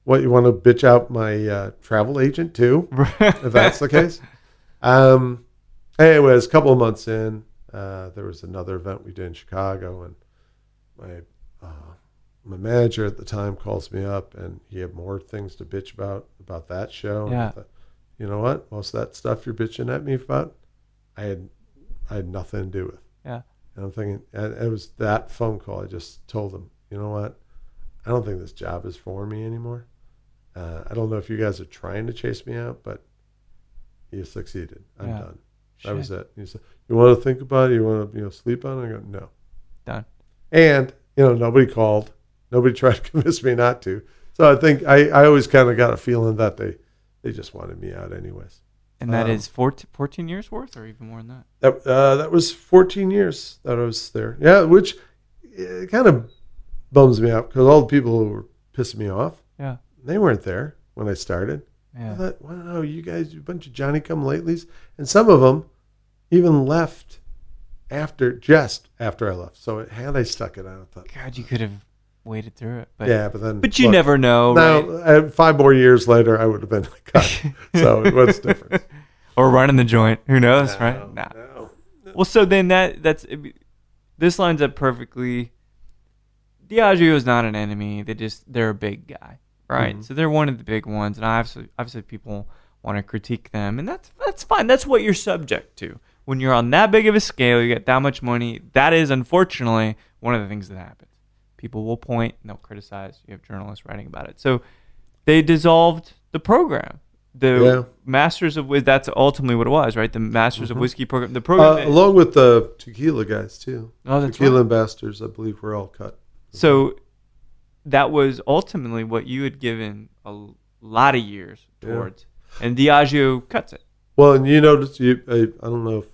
bitch out my travel agent too? If that's the case. Anyways, a couple of months in, there was another event we did in Chicago, and my manager at the time calls me up, and he had more things to bitch about that show. Yeah. And I thought, you know what? Most of that stuff you're bitching at me about, I had nothing to do with. Yeah. And I'm thinking, and it was that phone call. I just told him, you know what? I don't think this job is for me anymore. I don't know if you guys are trying to chase me out, but you succeeded. I'm done. Shit. That was it. He said, you want to think about it? You want to sleep on it? I go, no. Done. And, nobody called. Nobody tried to convince me not to. So I think I always kind of got a feeling that they just wanted me out anyways. And that is 14 years worth or even more than that? That was 14 years that I was there. Yeah, which it kind of bums me out because all the people who were pissing me off, they weren't there when I started. Yeah. I thought, wow, you guys, a bunch of Johnny-come-latelys. And some of them even left just after I left. So had I stuck it out, I thought, God, you could have waded through it. But you never know. Now, right? 5 more years later, I would have been cut. So what's the difference? Or running the joint. Who knows, right? No. Well, so then this lines up perfectly. Diageo is not an enemy. They're a big guy, right? Mm-hmm. So they're one of the big ones, and obviously people want to critique them, and that's fine. That's what you're subject to. When you're on that big of a scale, you get that much money. That is, unfortunately, one of the things that happens. People will point and they'll criticize. You have journalists writing about it. So they dissolved the program. The Masters of Whiskey, that's ultimately what it was, right? The Masters of Whiskey program. The program along with the tequila guys, too. Oh, that's tequila right. ambassadors, I believe, were all cut. So that was ultimately what you had given a lot of years towards. Yeah. And Diageo cuts it. Well, and you notice, I don't know if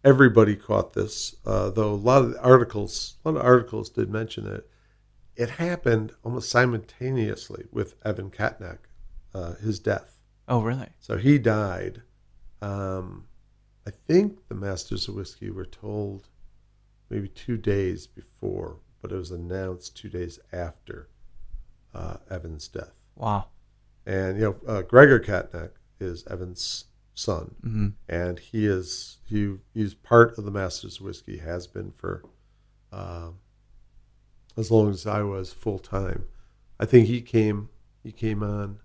everybody caught this, though a lot of articles did mention it. It happened almost simultaneously with Evan Katnack, his death. Oh, really? So he died. I think the Masters of Whiskey were told maybe 2 days before, but it was announced 2 days after Evan's death. Wow. And, Gregor Katnack is Evan's son. Mm-hmm. And he's part of the Masters of Whiskey, has been for as long as I was full time. I think he came on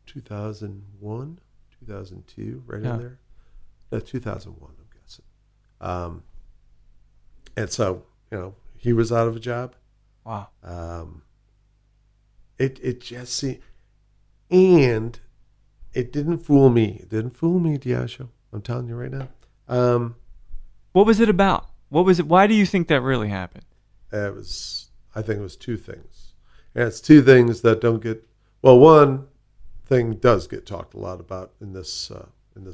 2001, 2002, right in there. 2001, I'm guessing. And so, he was out of a job. Wow. It just seemed, and it didn't fool me. It didn't fool me, Diageo. I'm telling you right now. What was it about? What was it? Why do you think that really happened? I think it was two things. And it's two things that don't get, well, one thing does get talked a lot about in this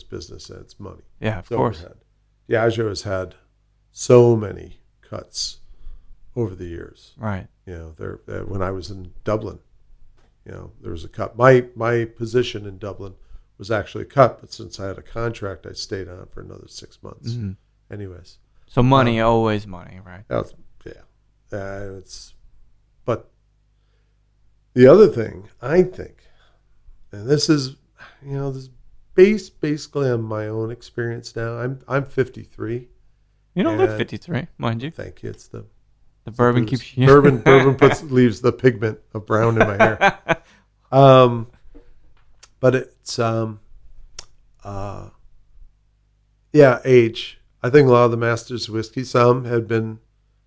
business, and it's money. Yeah, of course. Overhead. Diageo has had so many cuts over the years. Right. When I was in Dublin, there was a cut. My position in Dublin was actually cut, but since I had a contract, I stayed on for another 6 months. Mm-hmm. Anyways. So money, always money, right? But the other thing, I think, and this is, this is based basically on my own experience now. I'm 53. You don't look 53, mind you. Thank you. It's the bourbon keeps you. Bourbon leaves the pigment of brown in my hair. But it's age. I think a lot of the Masters whiskey, some had been,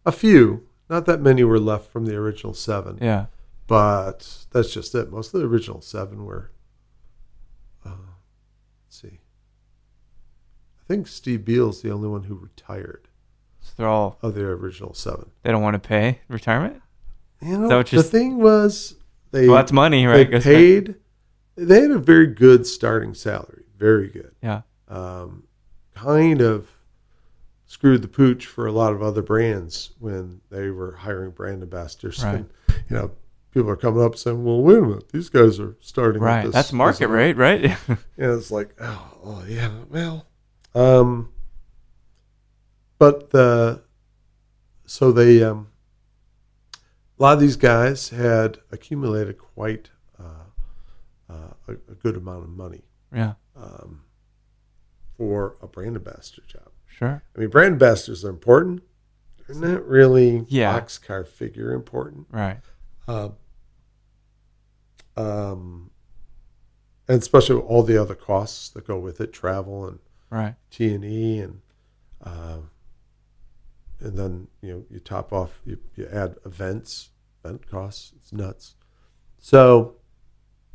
a few, not that many were left from the original 7. Yeah. But that's just it. Most of the original 7 were, let's see. I think Steve Beale's the only one who retired. So they're all of the original 7. They don't want to pay retirement? The thing was, that's money, right? They paid. They had a very good starting salary. Very good. Yeah. Kind of screwed the pooch for a lot of other brands when they were hiring brand ambassadors. Right. And, people are coming up saying, well, wait a minute, these guys are starting right. with this. That's market rate, right? Yeah. It's like, oh yeah, well. But a lot of these guys had accumulated quite a good amount of money. Yeah. For a brand ambassador job. Sure. I mean, brand ambassadors are important. They're not really boxcar figure important. Right. And especially with all the other costs that go with it, travel and T&E and then you top off, you add event costs. It's nuts. So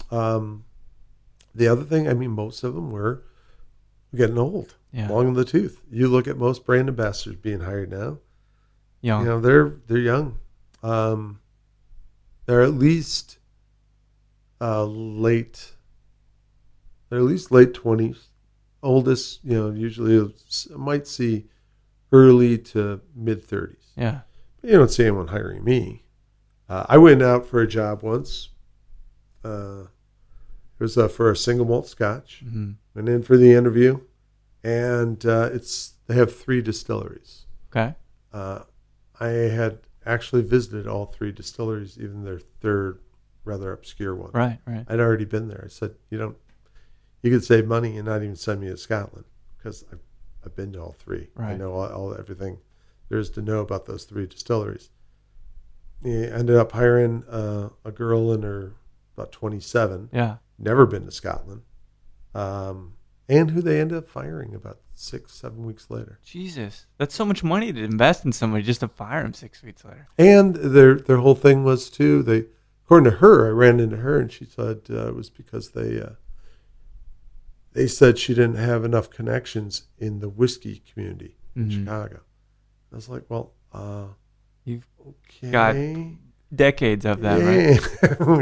the other thing, I mean, most of them were getting old, long in the tooth. You look at most brand ambassadors being hired now. Young. They're young. They're at least late 20s. Oldest, usually might see early to mid 30s. Yeah. But you don't see anyone hiring me. I went out for a job once. It was for a single malt Scotch. Mm-hmm. Went in for the interview, and they have 3 distilleries. Okay. I had actually visited all 3 distilleries, even their third rather obscure one. Right. I'd already been there. I said, you could save money and not even send me to Scotland because I've been to all 3. Right. I know everything there is to know about those 3 distilleries. He ended up hiring a girl in her about 27. Yeah. Never been to Scotland. And who they ended up firing about 6-7 weeks later. Jesus, that's so much money to invest in somebody just to fire him 6 weeks later. And their whole thing was too, according to her, I ran into her and she said it was because they said she didn't have enough connections in the whiskey community in Chicago. I was like, well, you've got decades of that, right?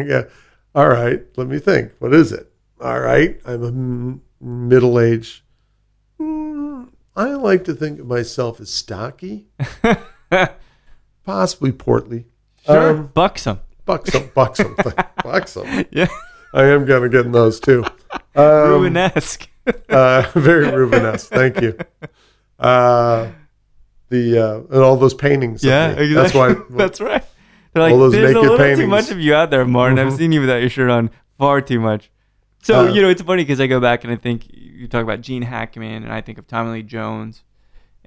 Yeah. All right, let me think. What is it? All right, I'm a middle-aged. I like to think of myself as stocky, possibly portly. Sure, buxom. Buxom. Yeah, I am going to get in those too. Rubenesque. Very Rubenesque. Thank you. And all those paintings. Yeah, exactly. That's why. That's right. They're like, all those there's a little paintings. too much of you out there, Martin. Mm-hmm. I've seen you without your shirt on far too much. So, it's funny because I go back and I think you talk about Gene Hackman, and I think of Tommy Lee Jones,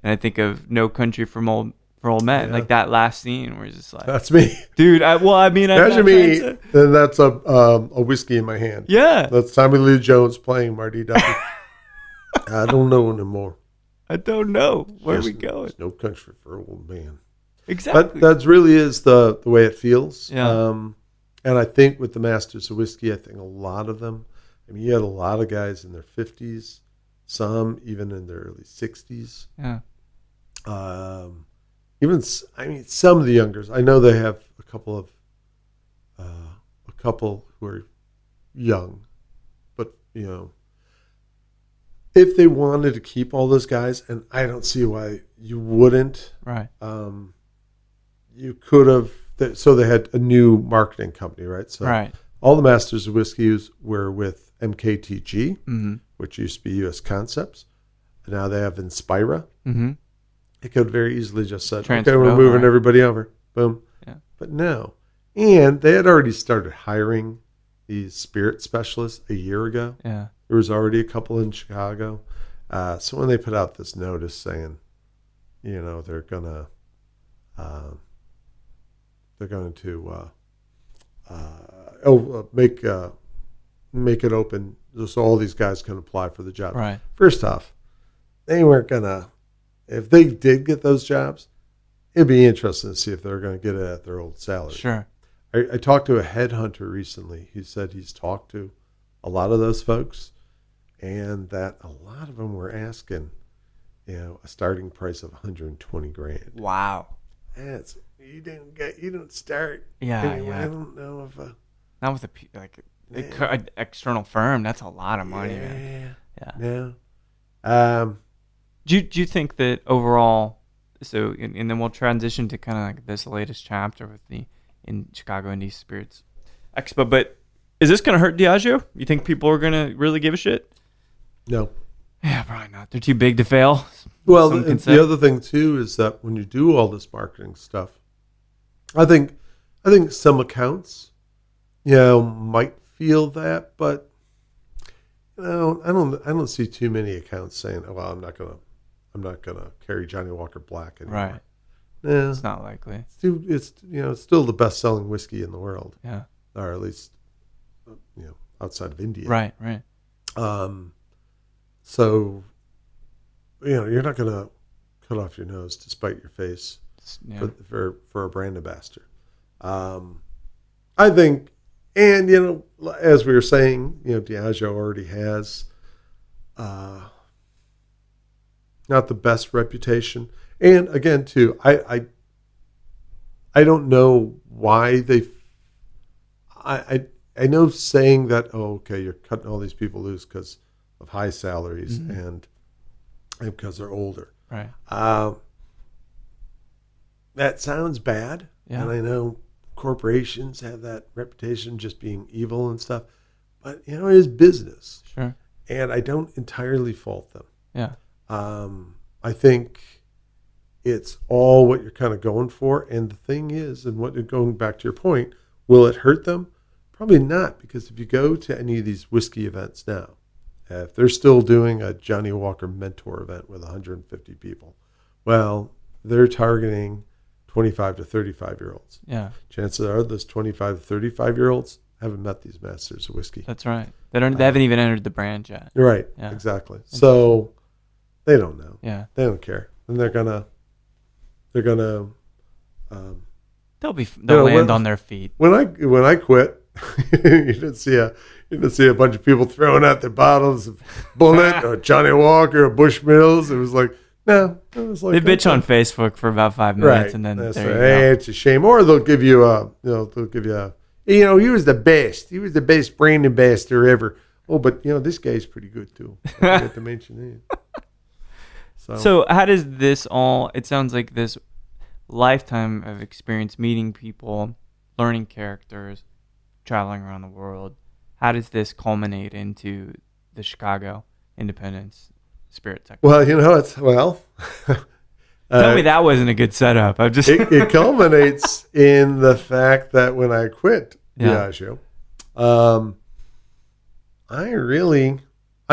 and I think of No Country for Old Men, like that last scene where he's just like, that's me, dude. Imagine me. Then that's a whiskey in my hand. Yeah, that's Tommy Lee Jones playing Marty Duffy. I don't know anymore. I don't know where we going. There's no country for old man. Exactly. But that really is the way it feels. Yeah. And I think with the Masters of Whiskey, I think a lot of them. I mean, you had a lot of guys in their 50s, some even in their early 60s. Yeah. Even some of the youngers. I know they have a couple who are young, but if they wanted to keep all those guys, and I don't see why you wouldn't. Right. You could have. So they had a new marketing company, right? So right. All the Masters of Whiskeys were with MKTG, mm-hmm. which used to be U.S. Concepts. And now they have Inspira. Mm-hmm. It could very easily just said, Transferred okay, we're over, moving right? everybody over. Boom. Yeah. But no. And they had already started hiring these spirit specialists a year ago. Yeah. There was already a couple in Chicago. So when they put out this notice saying, they're going to make it open so all these guys can apply for the job. Right. First off, they weren't going to, if they did get those jobs, it'd be interesting to see if they're going to get it at their old salary. Sure. I talked to a headhunter recently. He said he's talked to a lot of those folks, and that a lot of them were asking, a starting price of $120,000. Wow. That's you don't start. Yeah, anyway, yeah. I don't know if not with an external firm. That's a lot of money, man. Yeah. Do you think that overall? So, and then we'll transition to kind of like this latest chapter with in Chicago Independent Spirits Expo. But is this going to hurt Diageo? You think people are going to really give a shit? No. Yeah, probably not. They're too big to fail. Well, the other thing too is that when you do all this marketing stuff, I think some accounts, might feel that, but I don't see too many accounts saying, "Oh, well, I'm not gonna carry Johnny Walker Black anymore." Right. Yeah, it's not likely. It's still the best selling whiskey in the world. Yeah. Or at least outside of India. Right. Right. So you're not gonna cut off your nose to spite your face for a brand ambassador. I think, and as we were saying, Diageo already has not the best reputation, and again, too, I don't know why they. I know saying that, you're cutting all these people loose because of high salaries and because they're older. Right. That sounds bad. Yeah. And I know corporations have that reputation just being evil and stuff, but it is business. Sure. And I don't entirely fault them. Yeah. I think it's all what you're kind of going for. And the thing is, and going back to your point, will it hurt them? Probably not, because if you go to any of these whiskey events now, if they're still doing a Johnny Walker Mentor event with 150 people, well, they're targeting 25 to 35-year-olds. Yeah. Chances are those 25 to 35-year-olds haven't met these masters of whiskey. That's right. They haven't even entered the brand yet. Right. Yeah. Exactly. So they don't know. Yeah. They don't care. And they'll land on their feet. When I quit, you didn't see a bunch of people throwing out their bottles of Bullet or Johnny Walker or Bushmills. It was like, no. It was like, they bitch on Facebook for about 5 minutes, right. And then that's there right. you go. Hey, it's a shame. Or they'll give you he was the best. He was the best brand ambassador ever. Oh, but this guy's pretty good too. I forgot to mention him. So how does this all? It sounds like this lifetime of experience meeting people, learning characters, traveling around the world. How does this culminate into the Chicago Independent Spirits Expo? Well, Tell me that wasn't a good setup. It culminates in the fact that when I quit Diageo,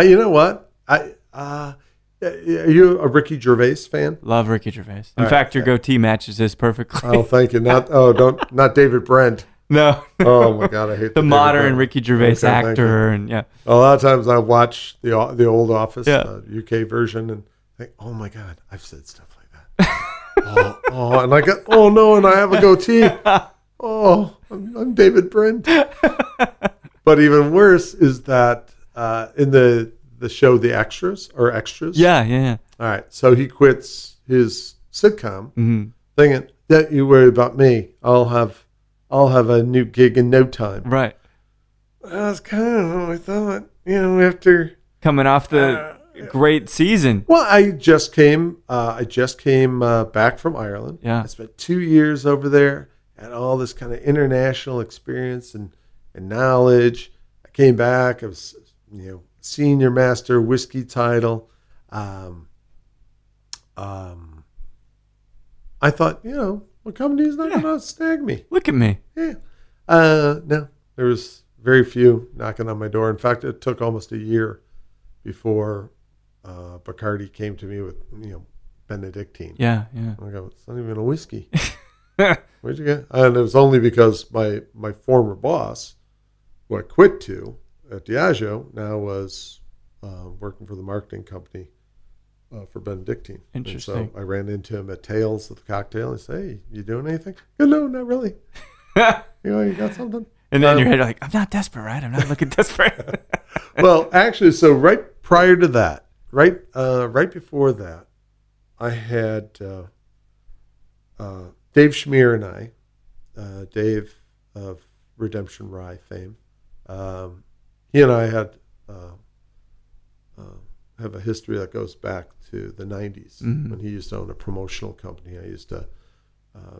you know what? Are you a Ricky Gervais fan? Love Ricky Gervais. In fact, your goatee matches his perfectly. Oh, thank you. Not David Brent. No. Oh my God, I hate the modern Ricky Gervais actor, and yeah. A lot of times I watch the old Office, the UK version, and think, oh my God, I've said stuff like that. and I go, oh no, and I have a goatee. Oh, I'm David Brent. But even worse is that in the show The Extras. Yeah. All right, so he quits his sitcom, thinking that you worry about me. I'll have a new gig in no time. Right. That's kind of what I thought. After coming off the great season. Well, I just came back from Ireland. Yeah. I spent 2 years over there, had all this kind of international experience and knowledge. I came back. I was, senior master whiskey title. I thought, my company's not going to snag me. Look at me. Yeah. No, there was very few knocking on my door. In fact, it took almost a year before Bacardi came to me with, Benedictine. Yeah. I go, it's not even a whiskey. Where'd you get? And it was only because my former boss, who I quit to at Diageo, now was working for the marketing company for Benedictine. Interesting. And so I ran into him at Tales at the cocktail and I said, hey, you doing anything? Go, no, not really. You got something? And then in your head, you're like, I'm not desperate, right? I'm not looking desperate. Well, actually, so right prior to that, right before that, I had Dave Schmier and I, Dave of Redemption Rye fame, he and I had have a history that goes back to the 90s when he used to own a promotional company. I used to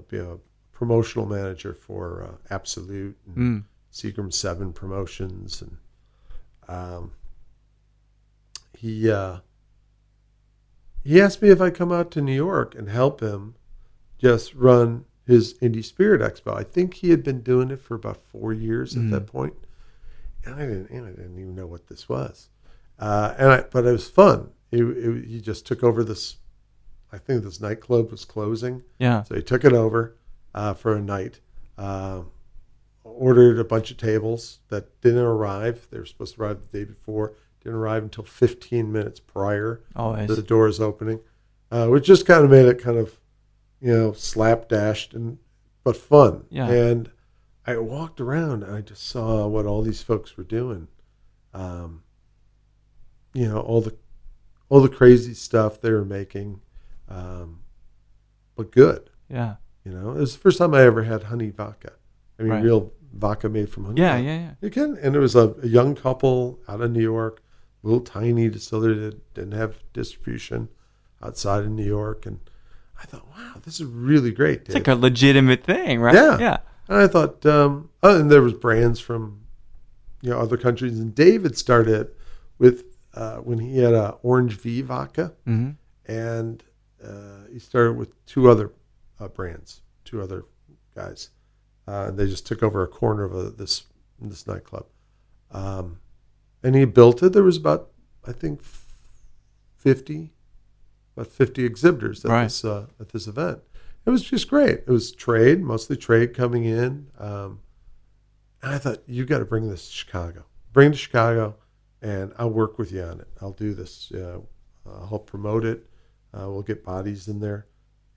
be a promotional manager for Absolute and Seagram 7 promotions. And he asked me if I'd come out to New York and help him just run his Indie Spirit Expo. I think he had been doing it for about 4 years at that point. And I didn't even know what this was. But it was fun. He just took over this. I think this nightclub was closing. Yeah. So he took it over for a night. Ordered a bunch of tables that didn't arrive. They were supposed to arrive the day before. Didn't arrive until 15 minutes prior to the doors opening, which just kind of made it kind of, slapdashed but fun. Yeah. And I walked around and I just saw what all these folks were doing. All the crazy stuff they were making, but good. Yeah. It was the first time I ever had honey vodka. I mean, Right. real vodka made from honey. Yeah. You can, and it was a young couple out of New York, a little tiny distillery that didn't have distribution outside of New York, and I thought, wow, this is really great. It's like a legitimate thing, right? Yeah. And I thought, and there was brands from, other countries, and David started with when he had a Orange V vodka, and he started with two other brands, two other guys. They just took over a corner of this nightclub, and he built it. There was about, I think, 50 exhibitors at this event. It was just great. It was mostly trade coming in, and I thought, you got to bring this to Chicago. Bring it to Chicago, and I'll work with you on it. I'll do this. I'll help promote it. We'll get bodies in there.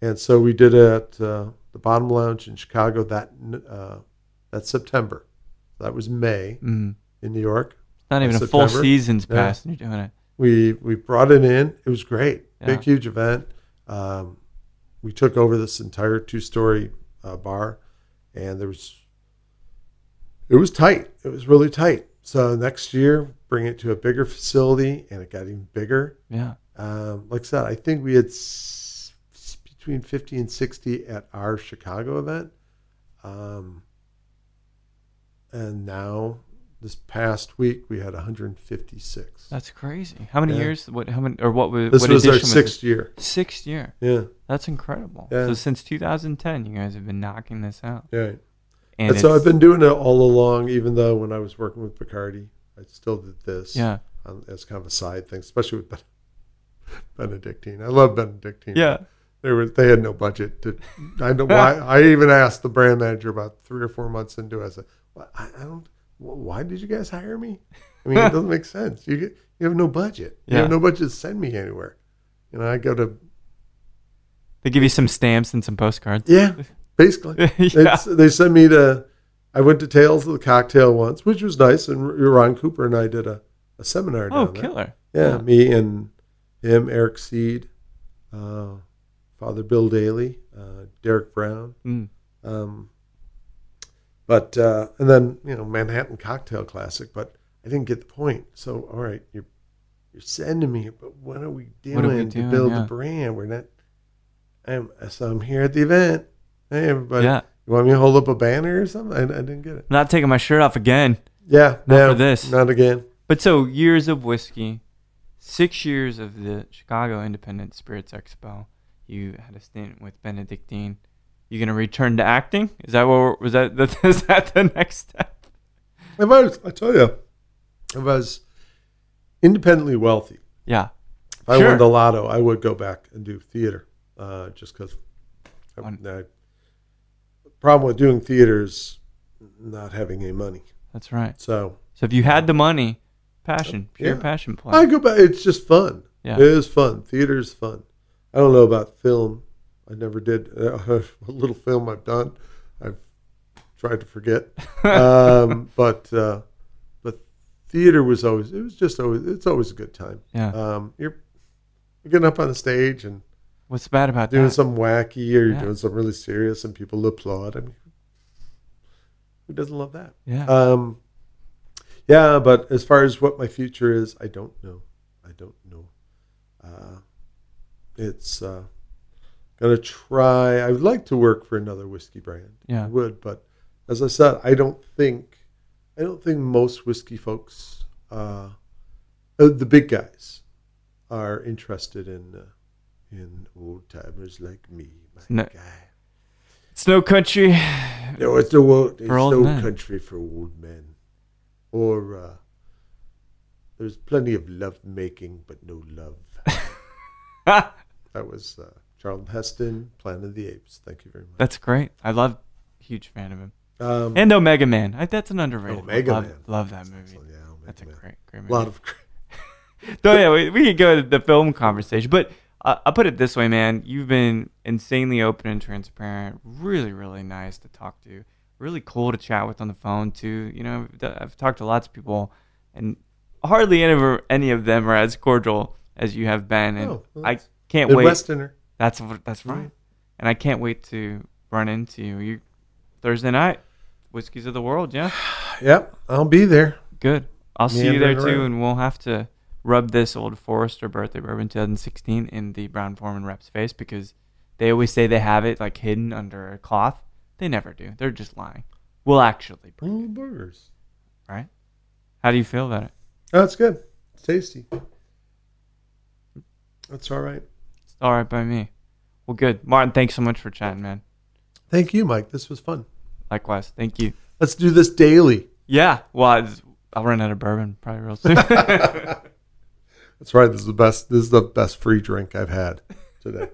And so we did it at the Bottom Lounge in Chicago that September. That was May in New York. Not even a full season's passed and you're doing it. We brought it in. It was great. Yeah. Big, huge event. We took over this entire 2-story bar, and it was tight. It was really tight. So next year, bring it to a bigger facility, and it got even bigger. Yeah. Like I said, I think we had between 50 and 60 at our Chicago event. And now, this past week, we had 156. That's crazy. How many years? What was this? Was our 6th year. 6th year. Yeah. That's incredible. Yeah. So since 2010, you guys have been knocking this out. Right. And so I've been doing it all along, even though when I was working with Bacardi, I still did this. Yeah. As kind of a side thing, especially with Benedictine. I love Benedictine. Yeah. They had no budget to. I know why. I even asked the brand manager about 3 or 4 months into it. I said, I don't. Why did you guys hire me? I mean, it doesn't make sense. You have no budget. You have no budget to send me anywhere. I go to. They give you some stamps and some postcards. Yeah, basically. Yeah. They sent me to. I went to Tales of the Cocktail once, which was nice, and Ron Cooper and I did a seminar down there. Killer. Yeah, me and him, Eric Seed, a Father Bill Daly, Derek Brown. But and then Manhattan Cocktail Classic. But I didn't get the point. So all right, you're sending me, but what are we doing to build the brand? We're not. So I'm here at the event. Hey everybody, you want me to hold up a banner or something? I didn't get it. I'm not taking my shirt off again. Yeah, not for this. Not again. But so years of whiskey, 6 years of the Chicago Independent Spirits Expo. You had a stint with Benedictine. You gonna return to acting? Is that is that the next step? I tell you, if I was independently wealthy, if I won the lotto, I would go back and do theater. Just because the problem with doing theater is not having any money. That's right. So if you had the money, pure passion play. I go back. It's just fun. Yeah. It is fun. Theater is fun. I don't know about film. I never did. A little film I've done, I've tried to forget. But theater was always. It's always a good time. Yeah. You're getting up on the stage and what's bad about doing that? something wacky or you're doing something really serious and people applaud. I mean, who doesn't love that? Yeah. But as far as what my future is, I don't know. It's gonna try. I would like to work for another whiskey brand. Yeah, I would, but as I said, I don't think most whiskey folks, the big guys, are interested in old timers like me, my guy. It's no country. No, it's no men. country for old men. Or there's plenty of love making, but no love. That was Charlton Heston, Planet of the Apes. Thank you very much. That's great. Huge fan of him. And Omega Man. That's an underrated. Omega Man. Love that movie. Yeah, that's a great movie. A lot of. So yeah, we could go to the film conversation, but I'll put it this way, man. You've been insanely open and transparent. Really, really nice to talk to. Really cool to chat with on the phone too. I've talked to lots of people, and hardly any of them are as cordial as you have been. And I can't wait. Midwesterner. That's right. And I can't wait to run into you Thursday night. Whiskeys of the World, yeah. Yep, I'll be there. Good. I'll see you there too, and we'll have to rub this Old Forester Birthday Bourbon 2016 in the Brown-Forman rep's face because they always say they have it like hidden under a cloth. They never do. They're just lying. We'll actually bring it. Burgers. Right? How do you feel about it? Oh, it's good. It's tasty. That's all right. It's all right by me. Well, good. Martin, thanks so much for chatting, man. Thank you, Mike. This was fun. Likewise. Thank you. Let's do this daily. Yeah. Well, I'll run out of bourbon probably real soon. That's right. This is the best free drink I've had today.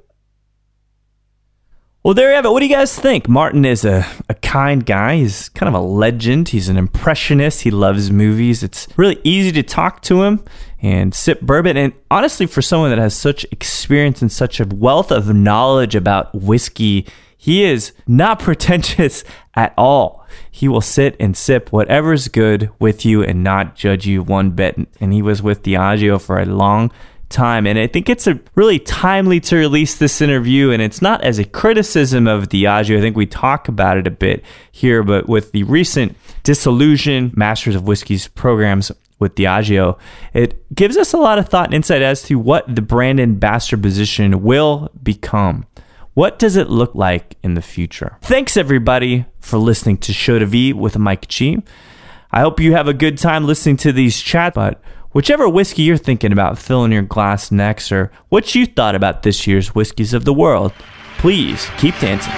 Well, there you have it. What do you guys think? Martin is a kind guy. He's kind of a legend. He's an impressionist. He loves movies. It's really easy to talk to him and sip bourbon. And honestly, for someone that has such experience and such a wealth of knowledge about whiskey, he is not pretentious at all. He will sit and sip whatever's good with you and not judge you one bit. And he was with Diageo for a long time, and I think it's a really timely to release this interview, and it's not as a criticism of Diageo. I think we talk about it a bit here, but with the recent dissolution Masters of Whiskey's programs with Diageo, it gives us a lot of thought and insight as to what the brand ambassador position will become. What does it look like in the future? Thanks everybody for listening to Show to V with Mike G. I hope you have a good time listening to these chats, but whichever whiskey you're thinking about filling your glass next, or what you thought about this year's Whiskeys of the World, please keep dancing.